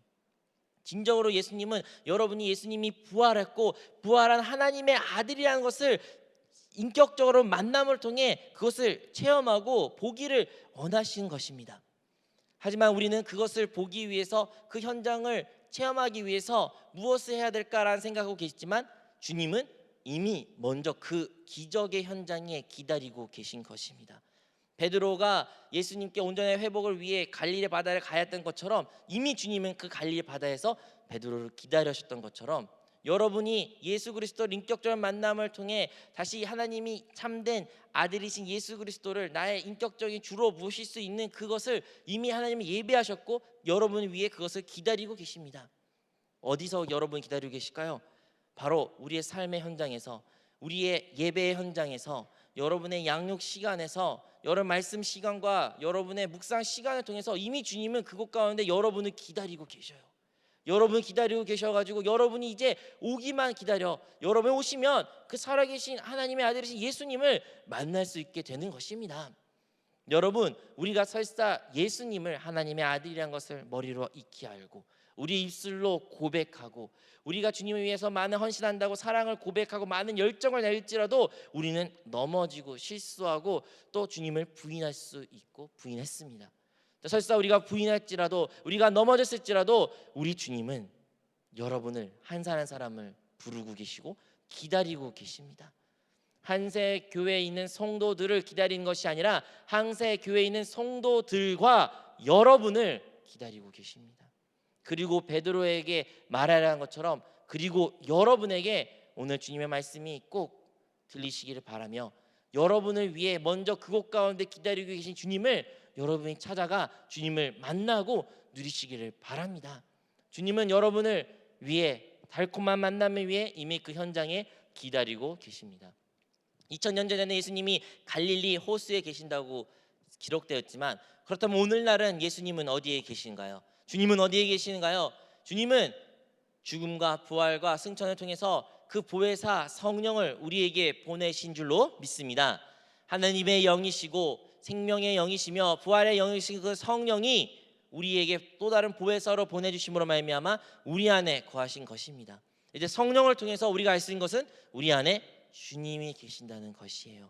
진정으로 예수님은 여러분이 예수님이 부활했고 부활한 하나님의 아들이라는 것을 인격적으로 만남을 통해 그것을 체험하고 보기를 원하시는 것입니다. 하지만 우리는 그것을 보기 위해서 그 현장을 체험하기 위해서 무엇을 해야 될까라는 생각하고 계시지만 주님은 이미 먼저 그 기적의 현장에 기다리고 계신 것입니다. 베드로가 예수님께 온전한 회복을 위해 갈릴리 바다를 가야 했던 것처럼 이미 주님은 그 갈릴리 바다에서 베드로를 기다리셨던 것처럼 여러분이 예수 그리스도를 인격적인 만남을 통해 다시 하나님이 참된 아들이신 예수 그리스도를 나의 인격적인 주로 모실 수 있는 그것을 이미 하나님이 예비하셨고 여러분을 위해 그것을 기다리고 계십니다. 어디서 여러분이 기다리고 계실까요? 바로 우리의 삶의 현장에서, 우리의 예배의 현장에서, 여러분의 양육 시간에서 여러분 말씀 시간과 여러분의 묵상 시간을 통해서 이미 주님은 그곳 가운데 여러분을 기다리고 계셔요. 여러분 기다리고 계셔가지고 여러분이 이제 오기만 기다려 여러분 오시면 그 살아계신 하나님의 아들이신 예수님을 만날 수 있게 되는 것입니다. 여러분, 우리가 설사 예수님을 하나님의 아들이란 것을 머리로 익히 알고 우리 입술로 고백하고 우리가 주님을 위해서 많은 헌신한다고 사랑을 고백하고 많은 열정을 낼지라도 우리는 넘어지고 실수하고 또 주님을 부인할 수 있고 부인했습니다. 설사 우리가 부인할지라도 우리가 넘어졌을지라도 우리 주님은 여러분을 한 사람 한 사람을 부르고 계시고 기다리고 계십니다. 한세 교회에 있는 성도들을 기다리는 것이 아니라 한세 교회에 있는 성도들과 여러분을 기다리고 계십니다. 그리고 베드로에게 말하라는 것처럼 그리고 여러분에게 오늘 주님의 말씀이 꼭 들리시기를 바라며 여러분을 위해 먼저 그곳 가운데 기다리고 계신 주님을 여러분이 찾아가 주님을 만나고 누리시기를 바랍니다. 주님은 여러분을 위해 달콤한 만남을 위해 이미 그 현장에 기다리고 계십니다. 2000년 전에 예수님이 갈릴리 호수에 계신다고 기록되었지만 그렇다면 오늘날은 예수님은 어디에 계신가요? 주님은 어디에 계시는가요? 주님은 죽음과 부활과 승천을 통해서 그 보혜사 성령을 우리에게 보내신 줄로 믿습니다. 하나님의 영이시고 생명의 영이시며 부활의 영이신 그 성령이 우리에게 또 다른 보혜사로 보내주심으로 말미암아 우리 안에 거하신 것입니다. 이제 성령을 통해서 우리가 알 수 있는 것은 우리 안에 주님이 계신다는 것이에요.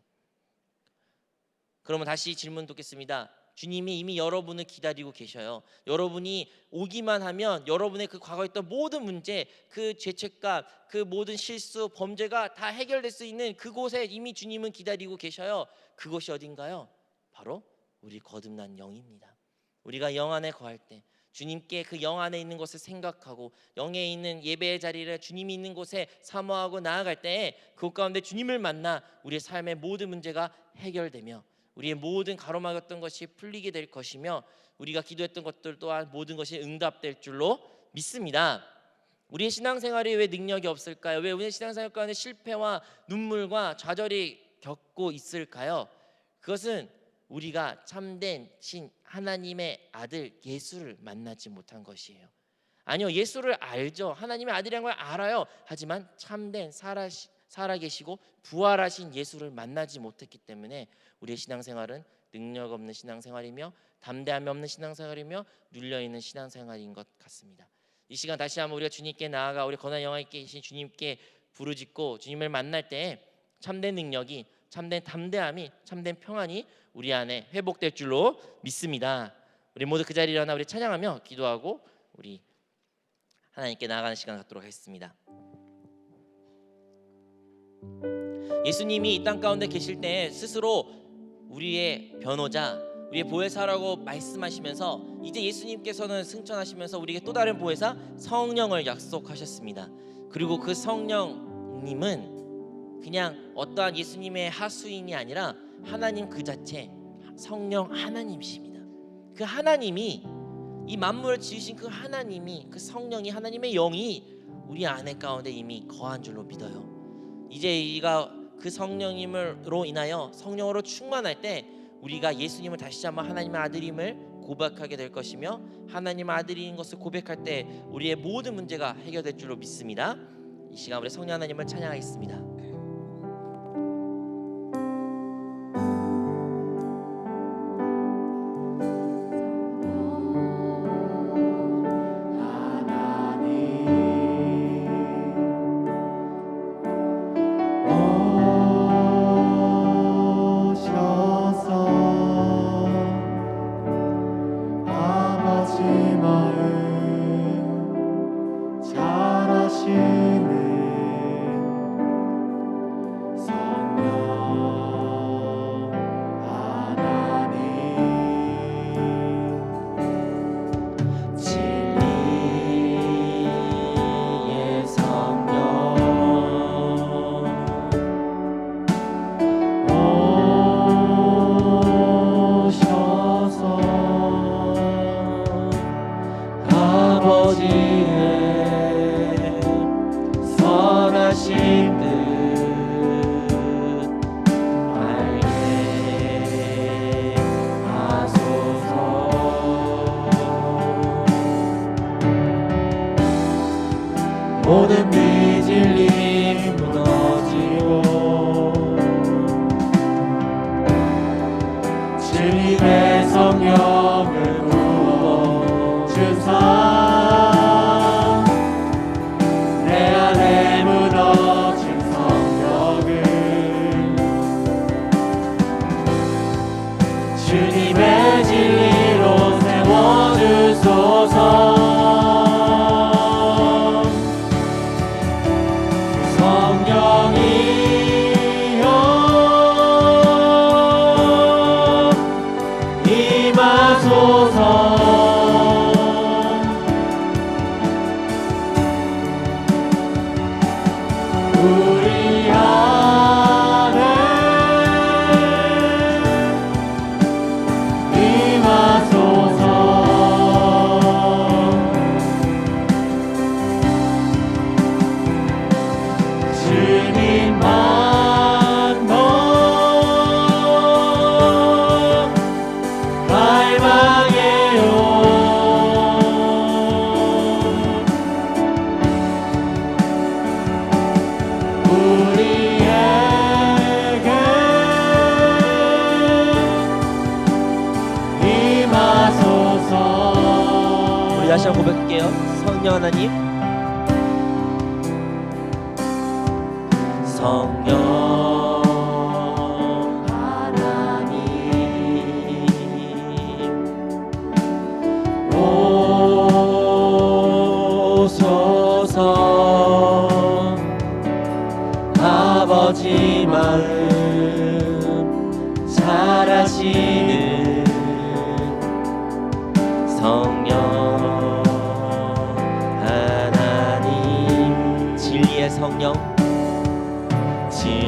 그러면 다시 질문 듣겠습니다. 주님이 이미 여러분을 기다리고 계셔요. 여러분이 오기만 하면 여러분의 그 과거에 있던 모든 문제, 그 죄책감, 그 모든 실수, 범죄가 다 해결될 수 있는 그곳에 이미 주님은 기다리고 계셔요. 그곳이 어딘가요? 바로 우리 거듭난 영입니다. 우리가 영 안에 거할 때 주님께 그 영 안에 있는 것을 생각하고 영에 있는 예배의 자리를 주님이 있는 곳에 사모하고 나아갈 때에 그곳 가운데 주님을 만나 우리의 삶의 모든 문제가 해결되며 우리의 모든 가로막았던 것이 풀리게 될 것이며 우리가 기도했던 것들 또한 모든 것이 응답될 줄로 믿습니다. 우리의 신앙생활이 왜 능력이 없을까요? 왜 우리의 신앙생활 가운데 실패와 눈물과 좌절이 겪고 있을까요? 그것은 우리가 참된 신 하나님의 아들 예수를 만나지 못한 것이에요. 아니요, 예수를 알죠. 하나님의 아들이라는 걸 알아요. 하지만 참된 살아계시고 부활하신 예수를 만나지 못했기 때문에 우리의 신앙생활은 능력 없는 신앙생활이며 담대함이 없는 신앙생활이며 눌려있는 신앙생활인 것 같습니다. 이 시간 다시 한번 우리가 주님께 나아가 우리 고난 영화에 계신 주님께 부르짖고 주님을 만날 때 참된 능력이 참된 담대함이 참된 평안이 우리 안에 회복될 줄로 믿습니다. 우리 모두 그 자리에 일어나 우리 찬양하며 기도하고 우리 하나님께 나아가는 시간 갖도록 하겠습니다. 예수님이 이 땅 가운데 계실 때 스스로 우리의 변호자, 우리의 보혜사라고 말씀하시면서 이제 예수님께서는 승천하시면서 우리에게 또 다른 보혜사 성령을 약속하셨습니다. 그리고 그 성령님은 그냥 어떠한 예수님의 하수인이 아니라 하나님 그 자체 성령 하나님이십니다. 그 하나님이 이 만물을 지으신 그 하나님이 그 성령이 하나님의 영이 우리 안에 가운데 이미 거한 줄로 믿어요. 이제 우리가 그 성령님으로 인하여 성령으로 충만할 때 우리가 예수님을 다시 한번 하나님의 아들임을 고백하게 될 것이며 하나님의 아들인 것을 고백할 때 우리의 모든 문제가 해결될 줄로 믿습니다. 이 시간 우리 성령 하나님을 찬양하겠습니다. 모든 비질림 무너지고 주님의 성령을 부어주사 내 안에 무너진 성벽을 주님의 진리로 세워주소서. 성령이여 임하소서. 우리 안에 임하소서. 주님만 더 갈망해요. 우리에게 임하소서. 우리 다시 한번 고백할게요. 성령 하나님, 성령 하나님 오소서. 아버지 마음 잘 아시는 성령 하나님, 진리의 성령, 진리의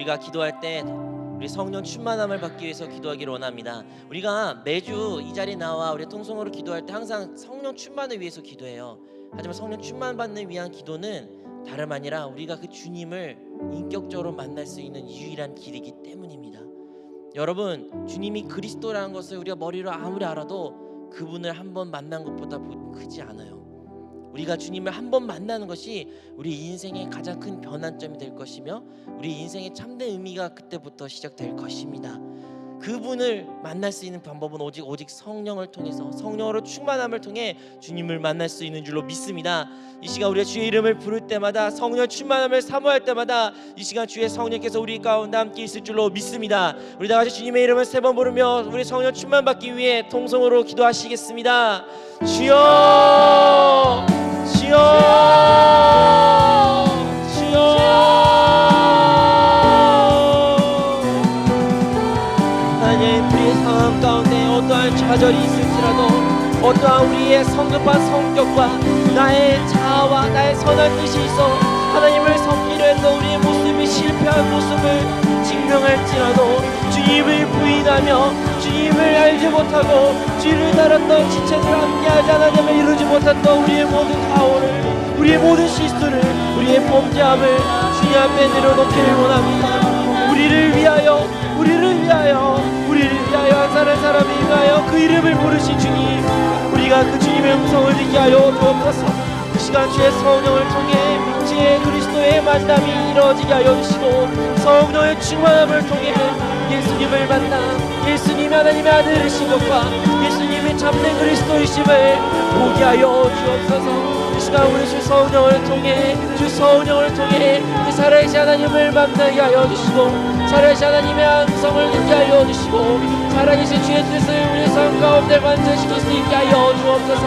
우리가 기도할 때 우리 성령 충만함을 받기 위해서 기도하기를 원합니다. 우리가 매주 이 자리에 나와 우리 통성으로 기도할 때 항상 성령 충만을 위해서 기도해요. 하지만 성령 충만 받는 위한 기도는 다름 아니라 우리가 그 주님을 인격적으로 만날 수 있는 유일한 길이기 때문입니다. 여러분, 주님이 그리스도라는 것을 우리가 머리로 아무리 알아도 그분을 한 번 만난 것보다 크지 않아요. 우리가 주님을 한 번 만나는 것이 우리 인생의 가장 큰 변환점이 될 것이며 우리 인생의 참된 의미가 그때부터 시작될 것입니다. 그분을 만날 수 있는 방법은 오직 성령을 통해서, 성령으로 충만함을 통해 주님을 만날 수 있는 줄로 믿습니다. 이 시간 우리가 주의 이름을 부를 때마다, 성령 충만함을 사모할 때마다 이 시간 주의 성령께서 우리 가운데 함께 있을 줄로 믿습니다. 우리 다 같이 주님의 이름을 3번 부르며 우리 성령 충만 받기 위해 통성으로 기도하시겠습니다. 주여, 주여, 주여. 하나님, 우리의 상황 가운데 어떠한 좌절이 있을지라도, 어떠한 우리의 성급한 성격과 나의 자아와 나의 선한 뜻이 있어 하나님을 섬기려 했던 우리의 모습이 실패한 모습을 증명할지라도 주님을 부인하며 주님을 알지 못하고 주를 따랐던 지체들 함께하지 하나님을 이루지 못했던 우리의 모든 가오를, 우리의 모든 실수를, 우리의 범죄함을 주님 앞에 내려놓기를 원합니다. 우리를 위하여, 우리를 위하여, 우리를 위하여 한 사람을 위하여 그 이름을 부르신 주님, 우리가 그 주님의 음성을 듣게 하여 주옵소서. 이 시간 주의 성령을 통해 주의 그리스도의 만남이 이루어지게 하여 주시고, 성령의 충만함을 통해 예수님을 만나 예수님이 하나님의 아들이신 것과 예수님이 참된 그리스도이심을 보게 하여 주옵소서. 이 시간 우리 주 성령을 통해, 주 성령을 통해 그 살아계신 하나님을 만나게 하여 주시고, 살아계신 하나님의 음성을 듣게 하여 주시고, 살아계신 주의 뜻을 우리의 삶 가운데 완전시킬 수 있게 하여 주옵소서.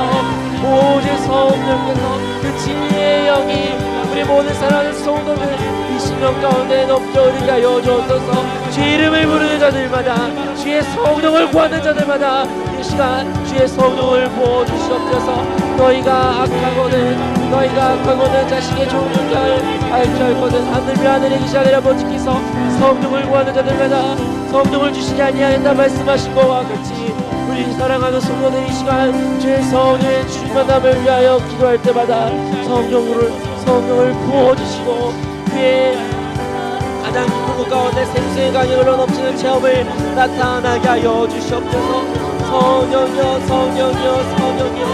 오직 성령께서 그 진리의 영이 우리 모든 사랑하는 성도들 이 심령 가운데 넘쳐흐르게 하여 주옵소서. 주의 이름을 부르는 자들마다, 주의 성령을 구하는 자들마다 이 시간 주의 성령을 부어주시옵소서. 너희가 악하거든 자식의 좋은 것을 알지 알거든 하늘 하늘에 계시 하늘 아버지 지키서 성령을 구하는 자들마다 성령을 주시지 아니하였다 말씀하신 것과 같이 우리 사랑하는 성도들 이 시간 주의 성령의 충만함을 위하여 기도할 때마다 성령을 부어주시고 그의 가장 깊은 곳 가운데 생수의 강이 흘러넘치는 체험을 나타나게 하여 주시옵소서. 성령이여, 성령이여, 성령이여,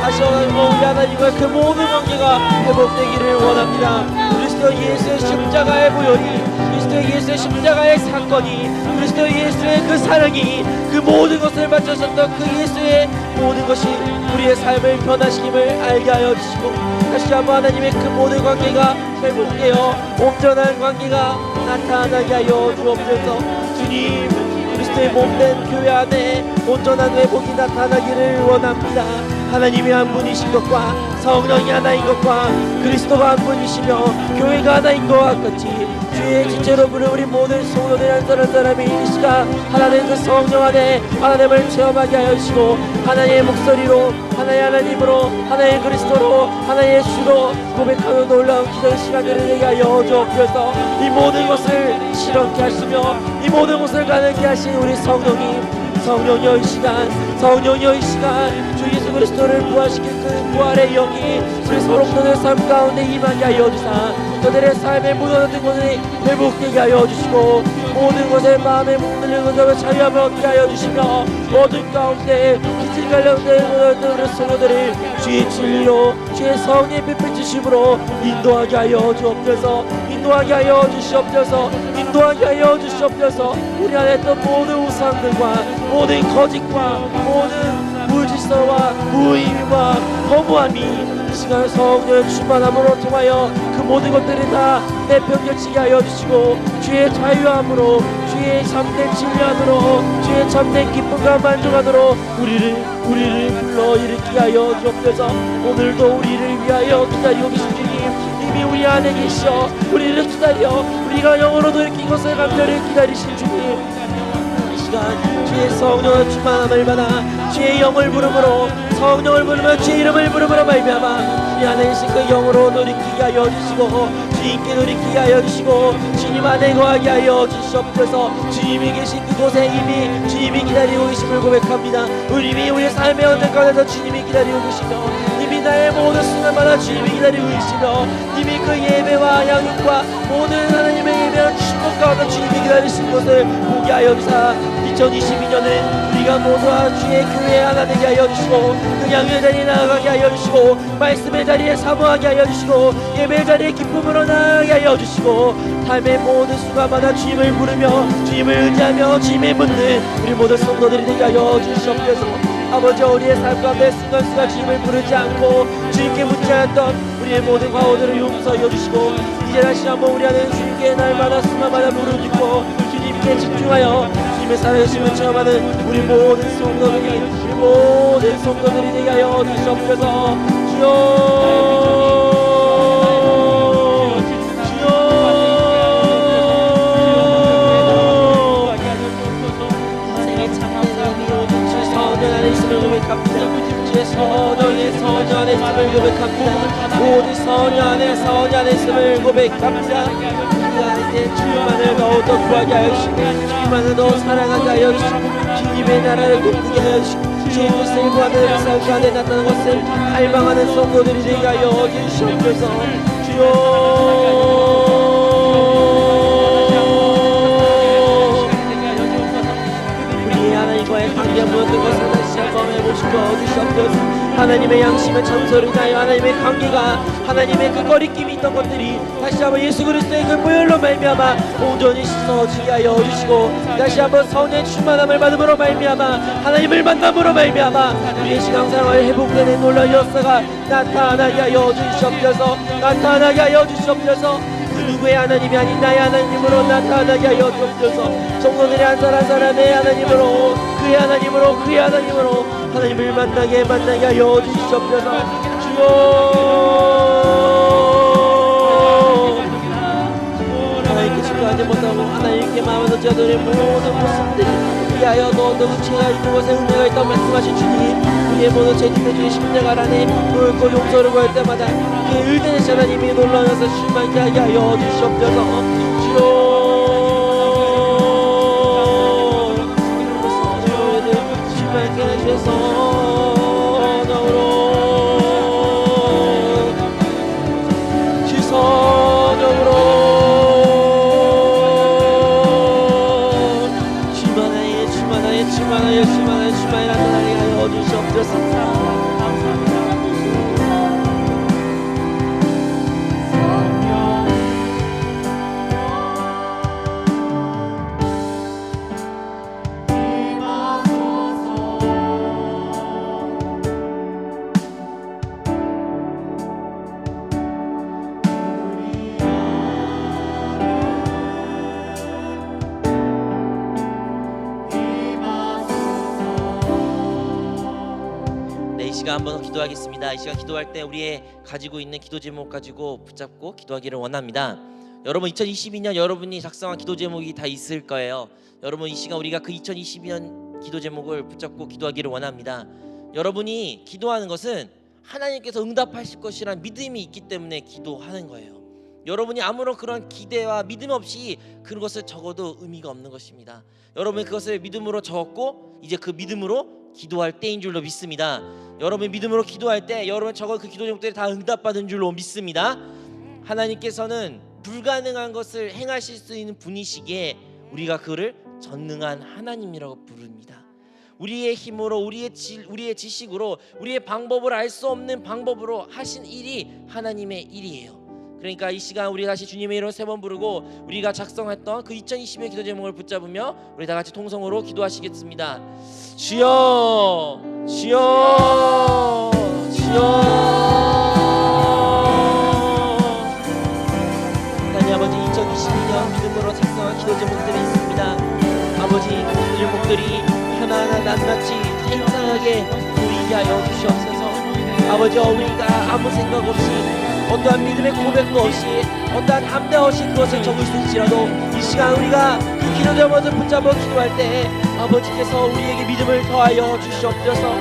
다시 원하고 우리 하나님과 그 모든 관계가 회복되기를 원합니다. 그리스도 예수의 십자가의 보혈이, 그리스도 예수의 십자가의 사건이, 그리스도 예수의 그 사랑이 그 모든 것을 바쳐주셨던 그 예수의 모든 것이 우리의 삶을 변화시킴을 알게 하여 주시고, 다시 한번 하나님의 그 모든 관계가 회복되어 온전한 관계가 나타나게 하여 주옵소서. 주님, 그리스도의 몸된 교회 안에 온전한 회복이 나타나기를 원합니다. 하나님이 한 분이신 것과 성령이 하나인 것과 그리스도가 한 분이시며 교회가 하나인 것과 같이 주의 지체로 부른 우리 모든 성도들 한 사람이 이 시간 하나님 그 성령 안에 하나님을 체험하게 하여 주시고, 하나님의 목소리로, 하나님의 하나님으로, 하나님의 그리스도로, 하나님의 주로 고백하는 놀라운 기도의 시간들을 내게 하여 주옵소서. 이 모든 것을 실현케 하시며 이 모든 것을 가능케 하신 우리 성령이여 이 시간, 성령이여 이 시간 주 예수 그리스도를 부활시킬 그 부활의 영이 우리 소록도의 삶 가운데 임하게 하여 주사 그들의 삶에 묻어놨던 것을 회복되게 하여 주시고, 모든 것에 마음에 묶는 것을 자유함을 얻게 하여 주시며, 모든 가운데 기질 관련된 우리 성도들을 주의 진리로 주의 성령의 빛을 주심으로 인도하게 하여 주옵소서. 인도하게 하여 주시옵소서. 인도하게 하여 주시옵소서. 우리 안에 있던 모든 우상들과 모든 거짓과 모든 무질서와 무의미와 허무함이 이 시간 성령의 충만함으로 통하여 그 모든 것들이 다 내팽겨치게 하여 주시고, 주의 자유함으로, 주의 참된 진리함으로, 주의 참된 기쁨과 만족함으로 우리를 불러일으키게 하여 주옵소서. 오늘도 우리를 위하여 기다리고 계신 주님, 이미 우리 안에 계시어 우리를 기다려 우리가 영으로도 일으킨 것을 간절히 기다리신 주님, 이 시간 주의 성령의 충만함을 받아 주의 영을 부름으로, 성령을 부르며 주의 이름을 부름으로 말미암아 우리 안에 계신 그 영으로 돌이키게 하여 주시고, 주님께 돌이키게 하여 주시고 주님 안에 거하게 하여 주시옵소서. 주님이 계신 그곳에 이미 주님이 기다리고 계심을 고백합니다. 우리 우리의 삶의 언덕 가운데서 주님이 기다리고 계시며 이미 나의 모든 순간마다 주님이 기다리고 계시며 이미 그 예배와 양육과 모든 하나님의 예배와 축복 가운데 주님이 기다리신 것을 보게 하여 주사 2022년은 우리가 모두와 주의 교회 하나 되게 하여 주시고 그 양육의 자리에 나아가게 하여 주시고 말씀의 자리에 사모하게 하여 주시고 예배의 자리에 기쁨으로 나아가게 하여 주시고 삶의 모든 순간마다 주님을 부르며 주님을 의지하며 주님을 묻는 우리 모든 성도들이 되게 하여 주시옵소서. 아버지 우리의 삶 가운데 순간순간 주님을 부르지 않고 주님께 묻지 않았던 우리의 모든 과오들을 용서하여 주시고 이제 다시 한번 우리 안에 주님께 날마다 순간마다 부르짖고 주님께 집중하여 주님의 살아계심을 체험하는 우리 모든 성도들이 되게 하여 주시옵소서. 주여 주의 선녀 안에 있음을 고백합니다. 모든 선녀 안에 있음을 고백합니다. 우리가 이제 주님만을 더욱더 구하게 하여 주시고 주님만을 더 사랑하게 하여 주시고 주님의 나라를 꿈꾸게 하여 주시고 주의 뜻을 구하는 삶 가운데 나타나는 것을 갈망하는 성도들이 되게 하여 주시옵소서. 주여 하나님과의 관계 모든 것을 다시 한번 해보시고 주시옵소서. 하나님의 양심의 참소를 인하여 하나님의 관계가 하나님의 그 거리낌이 있던 것들이 다시 한번 예수 그리스도의 그 보혈로 말미암아 온전히 씻어지게 하여 주시고 다시 한번 성령의 충만함을 받음으로 말미암아 하나님을 만남으로 말미암아 우리의 신앙생활 회복되는 놀라운 역사가 나타나게 하여 주시옵소서. 나타나게 하여 주시옵소서. 그 누구의 하나님이 아닌 나의 하나님으로 나타나게 하여 주옵소서. 성도들의 한 사람 한 사람의 하나님으로 그의 하나님으로 하나님을 만나게 하여 주시옵소서. 주여 하나님께 집중하지 못하고 하나님께 마음을 던져드린 모든 모습들이 위하여 너도 죄가 있는 곳에 은혜가 있다고 말씀하신 주님 우리의 모든 죄짐의 주의 십자가 안에 그 용서를 구할 때마다 그 일대의 하나님이 놀라워서 실망케 하여 주시옵소서. 주여 실망케 하셔서 주만하여 나타나게 하여 주시옵소서. 한번 기도하겠습니다. 이 시간 기도할 때 우리의 가지고 있는 기도 제목 가지고 붙잡고 기도하기를 원합니다. 여러분 2022년 여러분이 작성한 기도 제목이 다 있을 거예요. 여러분 이 시간 우리가 그 2022년 기도 제목을 붙잡고 기도하기를 원합니다. 여러분이 기도하는 것은 하나님께서 응답하실 것이라는 믿음이 있기 때문에 기도하는 거예요. 여러분이 아무런 그런 기대와 믿음 없이 그것을 적어도 의미가 없는 것입니다. 여러분이 그것을 믿음으로 적었고 이제 그 믿음으로 기도할 때인 줄로 믿습니다. 여러분이 믿음으로 기도할 때 여러분 적은 그 기도 제목들이 다 응답받은 줄로 믿습니다. 하나님께서는 불가능한 것을 행하실 수 있는 분이시기에 우리가 그를 전능한 하나님이라고 부릅니다. 우리의 힘으로 우리의 지식으로 우리의 방법을 알 수 없는 방법으로 하신 일이 하나님의 일이에요. 그러니까 이 시간 우리 다시 주님의 이름 3번 부르고 우리가 작성했던 그 2020년 기도 제목을 붙잡으며 우리 다 같이 통성으로 기도하시겠습니다. 주여 주여 주여. 하나님 아버지 2022년 믿음으로 작성한 기도 제목들이 있습니다. 아버지 기도 제목들이 하나하나 낱낱이 생생하게 보이게 하여 주시옵소서. 아버지 우리가 아무 생각 없이 어떠한 믿음의 고백도 없이 어떠한 함대 없이 그것을 적을 수 있을지라도 이 시간 우리가 그 기도 제목을 붙잡아 기도할 때 아버지께서 우리에게 믿음을 더하여 주시옵소서.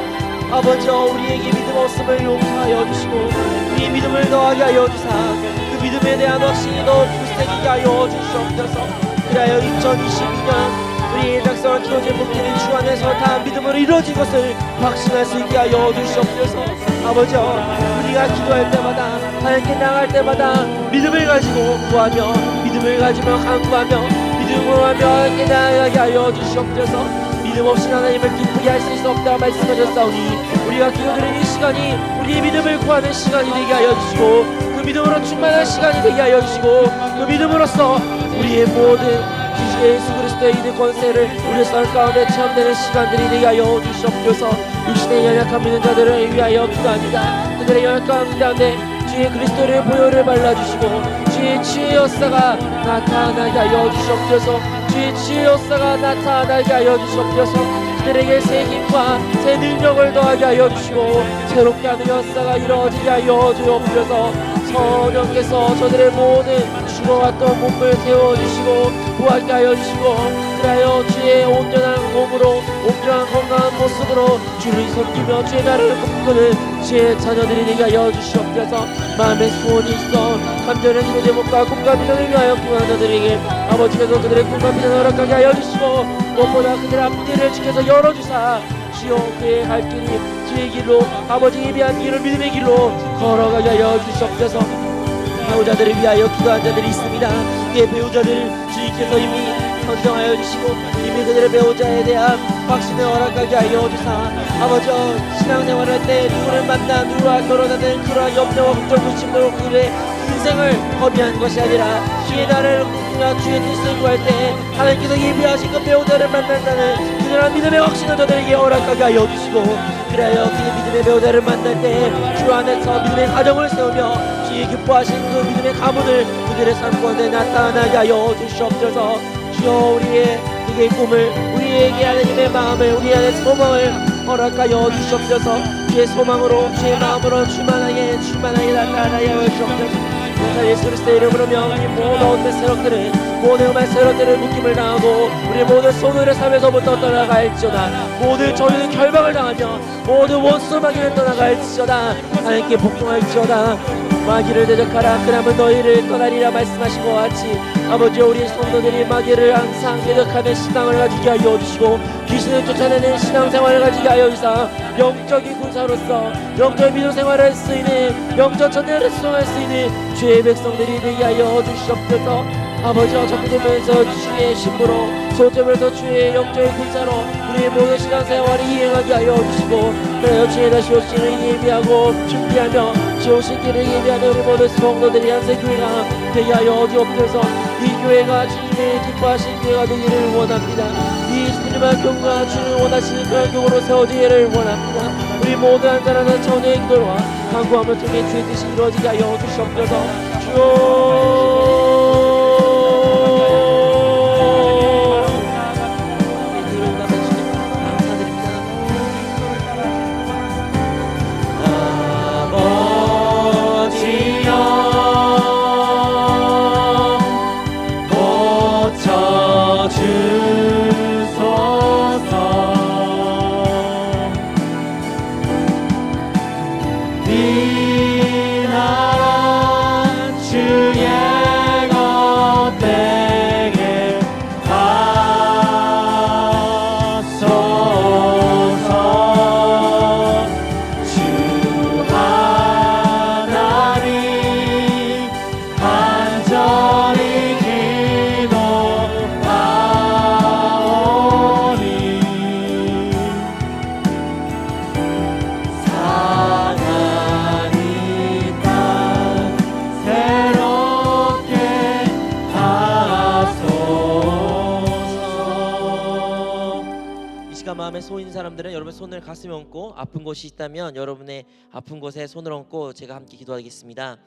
아버지여 우리에게 믿음 없음을 용서하여 주시고 우리 믿음을 더하게 하여 주사 그 믿음에 대한 확신이 더 굳세게 하여 주시옵소서. 그리하여 2022년 우리의 작성을 주어진 복들이 주 안에서 다 믿음으로 이루어진 것을 확신할 수 있게 하여 주시옵소서. 아버지여 우리가 기도할 때마다 하나님께 나갈 때마다 믿음을 가지고 구하며 믿음을 가지며 간구하며 믿음으로 하며 하나님께 나가게 하여 주시옵소서. 믿음 없이 하나님을 기쁘게 할 수 없다 말씀하셨사오니 우리가 기도드리는 이 시간이 우리의 믿음을 구하는 시간이 되게 하여 주시고 그 믿음으로 충만한 시간이 되게 하여 주시고 그 믿음으로써 우리의 모든 예수 그리스도의 이들 권세를 우리 삶 가운데 체험되는 시간들이 되게 하여 주시옵소서. 육신의 연약한 믿는 자들을 위하여 기도합니다. 그들의 연약한 가운데 주의 그리스도의 보혈을 발라주시고 주의 치유의 역사가 나타나게 하여 주시옵소서. 주의 치유의 역사가 나타나게 하여 주시옵소서. 그들에게 새 힘과 새 능력을 더하게 하여 주시고 새롭게 하는 역사가 이루어지게 하여 주옵소서. 성령께서 저들의 모든 죽어왔던 몸을 태워주시고 부활케 하여 주시고 그리하여 주의 온전한 몸으로 온전한 건강한 모습으로 주를 섬기며 주의 나라를 꿈꾸는 주의 자녀들이 되게 하여 주시옵소서. 마음의 소원이 있어 간절한 기도 제목과 꿈과 비전을 위하여 기도하는 자들에게 아버지께서 그들의 꿈과 비전을 허락하게 하여 주시고 무엇보다 그들의 앞길을 지켜서 열어주사 주여 그의 갈 길이 주의 길로 아버지에 대한 길을 믿음의 길로 걸어가게 하여 주시옵소서. 배우자들을 위하여 기도한 자들이 있습니다. 그의 배우자들을 주님께서 이미 선정하여 주시고 이미 그들의 배우자에 대한 확신을 허락하게 하여 주사 아버지여 신앙생활할 때 누구를 만나 누구와 결혼하는 그러한 염려와 걱정 근심으로 그들의 인생을 허비한 것이 아니라 주의 나라를 꿈꾸며 주의 뜻을 구할 때 하나님께서 예비하신 그 배우자를 만난다는 그들한 믿음의 확신을 저들에게 허락하게 하여 주시고 그리하여 그의 믿음의 배우자를 만날 때 주 안에서 믿음의 가정을 세우며 주의 기뻐하신 그 믿음의 가문을 그들의 삶 가운데 나타나게 하여 주시옵소서. 주여 우리의 그의 꿈을 우리에게 하나님의 마음을 우리 안의 소망을 허락하여 주시옵소서. 주의 소망으로 주의 마음으로 주만하게 나타나여 주시옵소서. 예수 그리스도의 이름으로 명하니 모든 세력들을 모든 음의 세력들을 묶임을 당하고 우리 모든 손으로 삶에서부터 떠나갈지어다. 모든 저희는 결박을 당하며 모든 원수 마귀를 떠나갈지어다. 하나님께 복종할지어다. 마귀를 대적하라 그러면 너희를 떠나리라 말씀하신 것 같이 아버지 우리 성도들이 마귀를 항상 대적하는 신앙을 가지게 하여 주시고 귀신을 쫓아내는 신앙생활을 가지게 하여 주사 영적인 군사로서 영적 믿음 생활을 할 수 있는 영적 전쟁을 수행할 수 있는 주의 백성들이 되게 하여 주시옵소서. 아버지와 전부되면서 주의 신부로 소점에서 주의 영적인 군사로 우리의 모든 신앙생활을 이행하게 하여 주시고 그래서 주의 다시 오시는 예비하고 준비하며 주 오신 길을 예비하는 우리 모든 성도들이 한세교회가 되게 하여 주옵소서. 이 교회가 주님의 기뻐하신 교회가 되기를 원합니다. 이 훌륭한 교회가 주님 원하시는 그런 교회로 세워지기를 원합니다. 우리 모두 한자라는 전의 기도와 간구함을 통해 주의 뜻이 이루어지게 하여 주시옵소서. 주여 마음에 소인 사람들은 여러분 손을 가슴에 얹고 아픈 곳이 있다면 여러분의 아픈 곳에 손을 얹고 제가 함께 기도하겠습니다.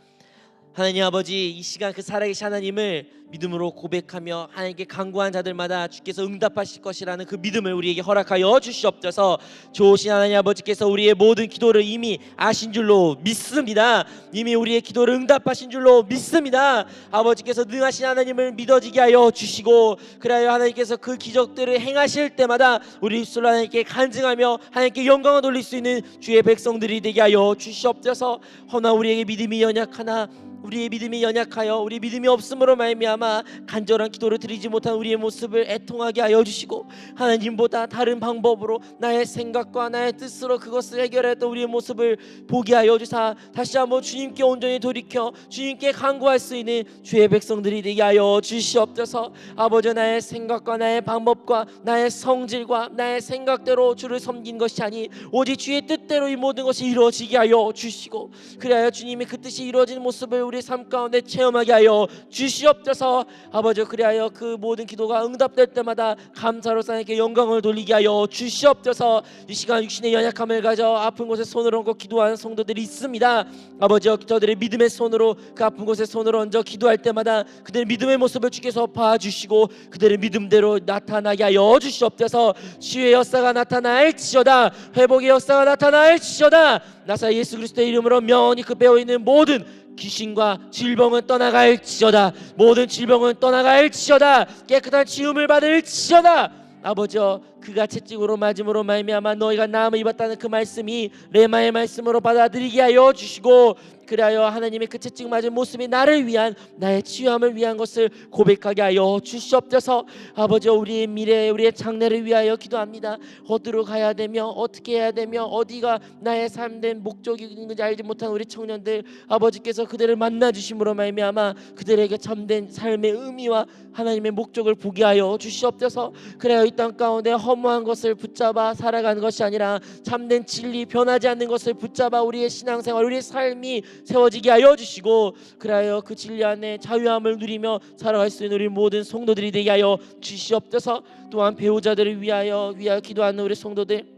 하나님 아버지, 이 시간 그 살아계신 하나님을 믿음으로 고백하며 하나님께 간구한 자들마다 주께서 응답하실 것이라는 그 믿음을 우리에게 허락하여 주시옵소서. 좋으신 하나님 아버지께서 우리의 모든 기도를 이미 아신 줄로 믿습니다. 이미 우리의 기도를 응답하신 줄로 믿습니다. 아버지께서 능하신 하나님을 믿어지게 하여 주시고, 그래야 하나님께서 그 기적들을 행하실 때마다 우리 입술로 하나님께 간증하며 하나님께 영광을 돌릴 수 있는 주의 백성들이 되게 하여 주시옵소서. 허나 우리에게 믿음이 연약하나 우리의 믿음이 연약하여 우리 믿음이 없음으로 말미암아 간절한 기도를 드리지 못한 우리의 모습을 애통하게 하여 주시고, 하나님보다 다른 방법으로 나의 생각과 나의 뜻으로 그것을 해결했던 우리의 모습을 보게 하여 주사 다시 한번 주님께 온전히 돌이켜 주님께 간구할 수 있는 주의 백성들이 되게 하여 주시옵소서. 아버지, 나의 생각과 나의 방법과 나의 성질과 나의 생각대로 주를 섬긴 것이 아니 오직 주의 뜻대로 이 모든 것이 이루어지게 하여 주시고, 그래야 주님의 그 뜻이 이루어지는 모습을 우리 삶 가운데 체험하게 하여 주시옵소서. 아버지, 그리하여 그 모든 기도가 응답될 때마다 감사로 하나님께 영광을 돌리게 하여 주시옵소서. 이 시간 육신의 연약함을 가져 아픈 곳에 손을 얹고 기도하는 성도들이 있습니다. 아버지, 저들의 믿음의 손으로 그 아픈 곳에 손을 얹어 기도할 때마다 그들의 믿음의 모습을 주께서 봐주시고 그들의 믿음대로 나타나게 하여 주시옵소서. 치유의 역사가 나타날지어다, 회복의 역사가 나타날지어다. 나사 예수 그리스도의 이름으로 명언이 그 배어있는 모든 귀신과 질병은 떠나갈지어다. 모든 질병은 떠나갈지어다. 깨끗한 지음을 받을지어다. 아버지여, 그가 채찍으로 맞음으로 말미암아 너희가 나음을 입었다는 그 말씀이 레마의 말씀으로 받아들이게 하여 주시고, 그리하여 하나님의 그 채찍 맞은 모습이 나를 위한 나의 치유함을 위한 것을 고백하게 하여 주시옵소서. 아버지여, 우리의 미래 우리의 장래를 위하여 기도합니다. 어디로 가야 되며 어떻게 해야 되며 어디가 나의 삶된 목적이 있는지 알지 못한 우리 청년들, 아버지께서 그들을 만나 주심으로 말미암아 그들에게 참된 삶의 의미와 하나님의 목적을 보게 하여 주시옵소서. 그래야 이 땅 가운데 허무한 것을 붙잡아 살아가는 것이 아니라 참된 진리, 변하지 않는 것을 붙잡아 우리의 신앙생활 우리의 삶이 세워지게 하여 주시고, 그래야 그 진리 안에 자유함을 누리며 살아갈 수 있는 우리 모든 성도들이 되게 하여 주시옵소서. 또한 배우자들을 위하여 기도하는 우리 성도들,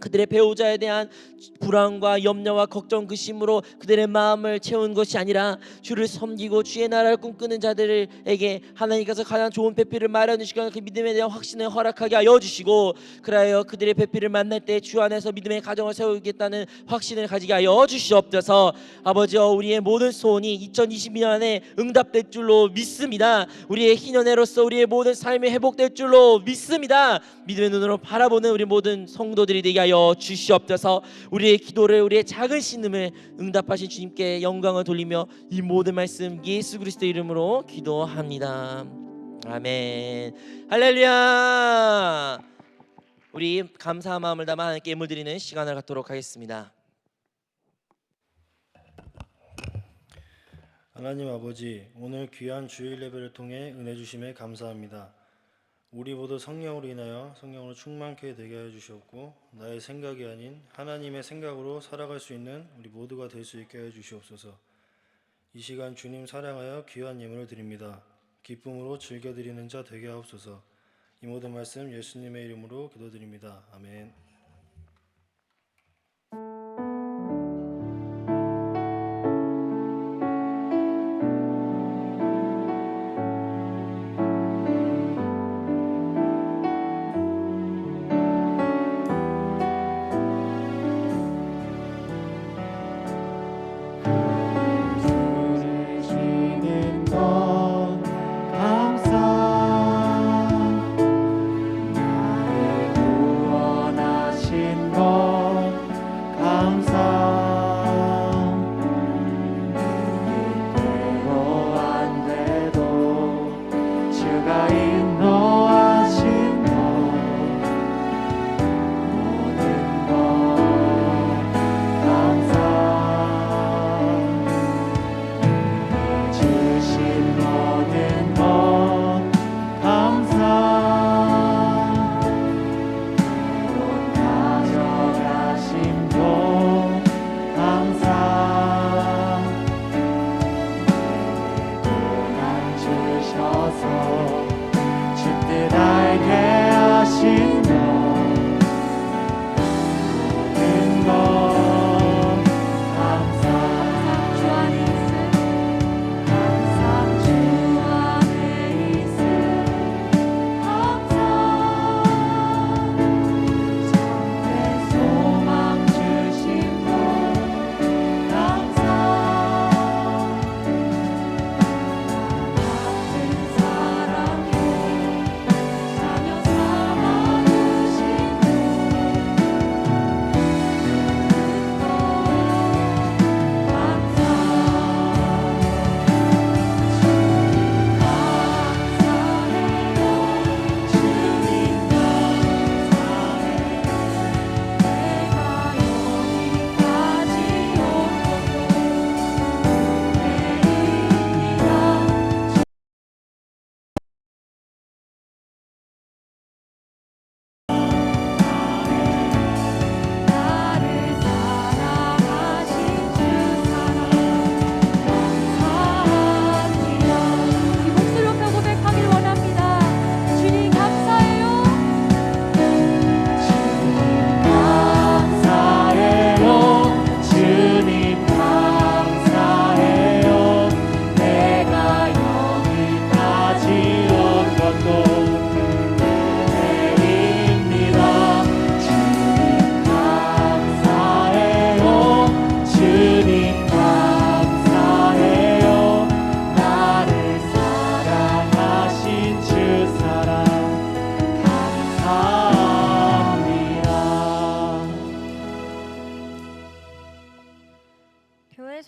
그들의 배우자에 대한 불안과 염려와 걱정, 근심으로 그들의 마음을 채운 것이 아니라 주를 섬기고 주의 나라를 꿈꾸는 자들에게 하나님께서 가장 좋은 배필을 마련해 주시고 그 믿음에 대한 확신을 허락하게 하여 주시고, 그래야 그들의 배필을 만날 때 주 안에서 믿음의 가정을 세우겠다는 확신을 가지게 하여 주시옵소서. 아버지여, 우리의 모든 소원이 2022년에 응답될 줄로 믿습니다. 우리의 희년애로서 우리의 모든 삶이 회복될 줄로 믿습니다. 믿음의 눈으로 바라보는 우리 모든 성도들이 되게 하여 주시옵소서. 우리의 기도를 우리의 작은 신음을 응답하신 주님께 영광을 돌리며 이 모든 말씀 예수 그리스도의 이름으로 기도합니다. 아멘. 할렐루야. 우리 감사한 마음을 담아 하나님께 예물 드리는 시간을 갖도록 하겠습니다. 하나님 아버지, 오늘 귀한 주일 예배를 통해 은혜 주심에 감사합니다. 우리 모두 성령으로 인하여 성령으로 충만케 되게 하여 주시옵고, 나의 생각이 아닌 하나님의 생각으로 살아갈 수 있는 우리 모두가 될 수 있게 하여 주시옵소서. 이 시간 주님 사랑하여 귀한 예물을 드립니다. 기쁨으로 즐겨드리는 자 되게 하옵소서. 이 모든 말씀 예수님의 이름으로 기도드립니다. 아멘. 나를 구원하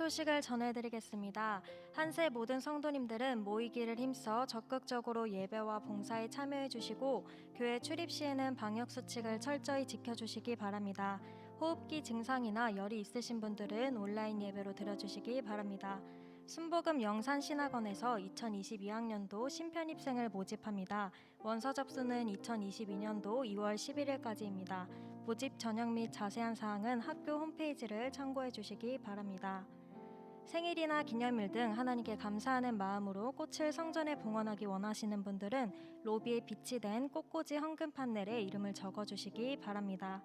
소식을 전해드리겠습니다. 한세 모든 성도님들은 모이기를 힘써 적극적으로 예배와 봉사에 참여해 주시고 교회 출입 시에는 방역 수칙을 철저히 지켜주시기 바랍니다. 호흡기 증상이나 열이 있으신 분들은 온라인 예배로 드려주시기 바랍니다. 순복음 영산신학원에서 2022학년도 신편입생을 모집합니다. 원서 접수는 2022년도 2월 11일까지입니다. 모집 전형 및 자세한 사항은 학교 홈페이지를 참고해 주시기 바랍니다. 생일이나 기념일 등 하나님께 감사하는 마음으로 꽃을 성전에 봉헌하기 원하시는 분들은 로비에 비치된 꽃꽂이 헌금 판넬에 이름을 적어주시기 바랍니다.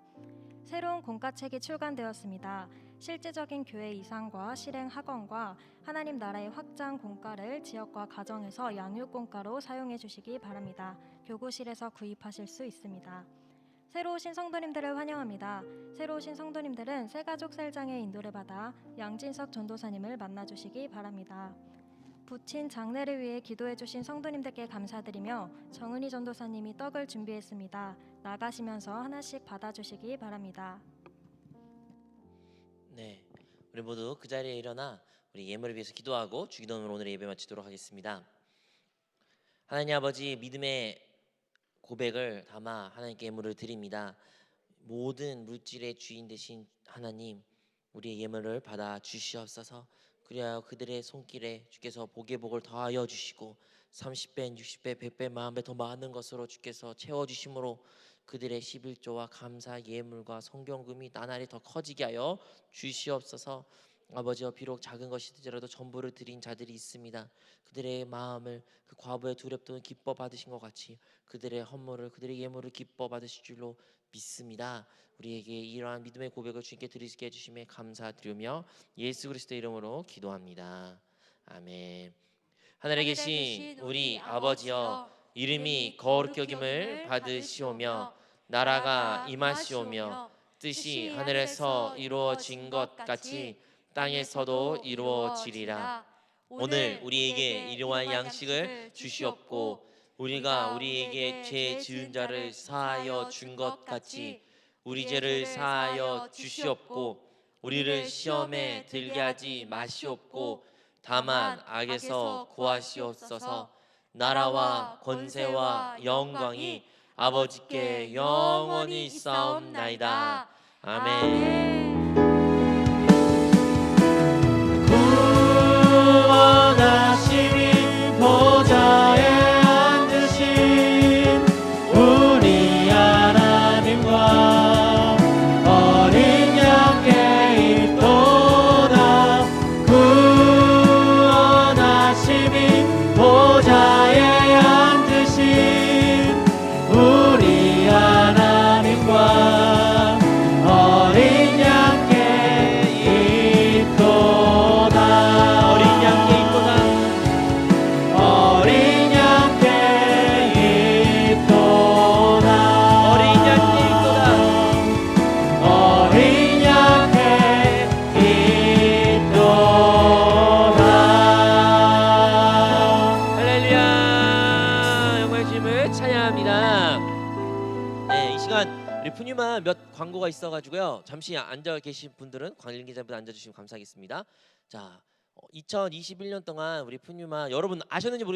새로운 공과책이 출간되었습니다. 실제적인 교회 이상과 실행 학원과 하나님 나라의 확장 공과를 지역과 가정에서 양육 공과로 사용해 주시기 바랍니다. 교구실에서 구입하실 수 있습니다. 새로 오신 성도님들을 환영합니다. 새로 오신 성도님들은 새가족 셀장의 인도를 받아 양진석 전도사님을 만나주시기 바랍니다. 부친 장례를 위해 기도해 주신 성도님들께 감사드리며 정은희 전도사님이 떡을 준비했습니다. 나가시면서 하나씩 받아주시기 바랍니다. 네, 우리 모두 그 자리에 일어나 우리 예물을 위해서 기도하고 주기도문으로 오늘의 예배 마치도록 하겠습니다. 하나님 아버지, 믿음의 고백을 담아 하나님께 예물을 드립니다. 모든 물질의 주인 되신 하나님, 우리의 예물을 받아 주시옵소서. 그리하여 그들의 손길에 주께서 복의 복을 더하여 주시고 30배, 60배, 100배, 10,000배 더 많은 것으로 주께서 채워주심으로 그들의 11조와 감사 예물과 성경금이 나날이 더 커지게 하여 주시옵소서. 아버지여, 비록 작은 것이더라도 전부를 드린 자들이 있습니다. 그들의 마음을 그 과부의 두렵도는 기뻐 받으신 것 같이 그들의 헌물을, 그들의 예물을 기뻐 받으실 줄로 믿습니다. 우리에게 이러한 믿음의 고백을 주님께 드리게 해주심에 감사드리며 예수 그리스도의 이름으로 기도합니다. 아멘. 하늘에 계신 우리 아버지여, 이름이 거룩히 여김을 받으시오며 나라가 임하시오며 뜻이 하늘에서 이루어진 것 같이 땅에서도 이루어지리라. 오늘 우리에게 일용할 양식을 주시옵고 우리가 우리에게 죄 지은 자를 사하여 준 것 같이 우리 죄를 사하여 주시옵고 우리를 시험에 들게 하지 마시옵고 다만 악에서 구하시옵소서. 나라와 권세와 영광이 아버지께 영원히 있사옵나이다. 아멘. 구원하시니 보좌에 앉으신 우리 하나님과 어린 양께 있도다. 구원하시니 보좌에 앉으신 우리 하나님과 어린 양께 있도다. 어린 양께 있도다. 어린 양께 있도다. 어린 양께 있도다. 어린 양께 있도다. 할렐루야. 영광의 주님을 찬양합니다. 네, 이 시간 우리 푸뉴마 몇 광고가 있어가지고요. 잠시 앉아 계신 분들은 관련기자분 앉아주시면 감사하겠습니다. 자, 2021년 동안 우리 푸뉴마 여러분 아셨는지 모르겠어요.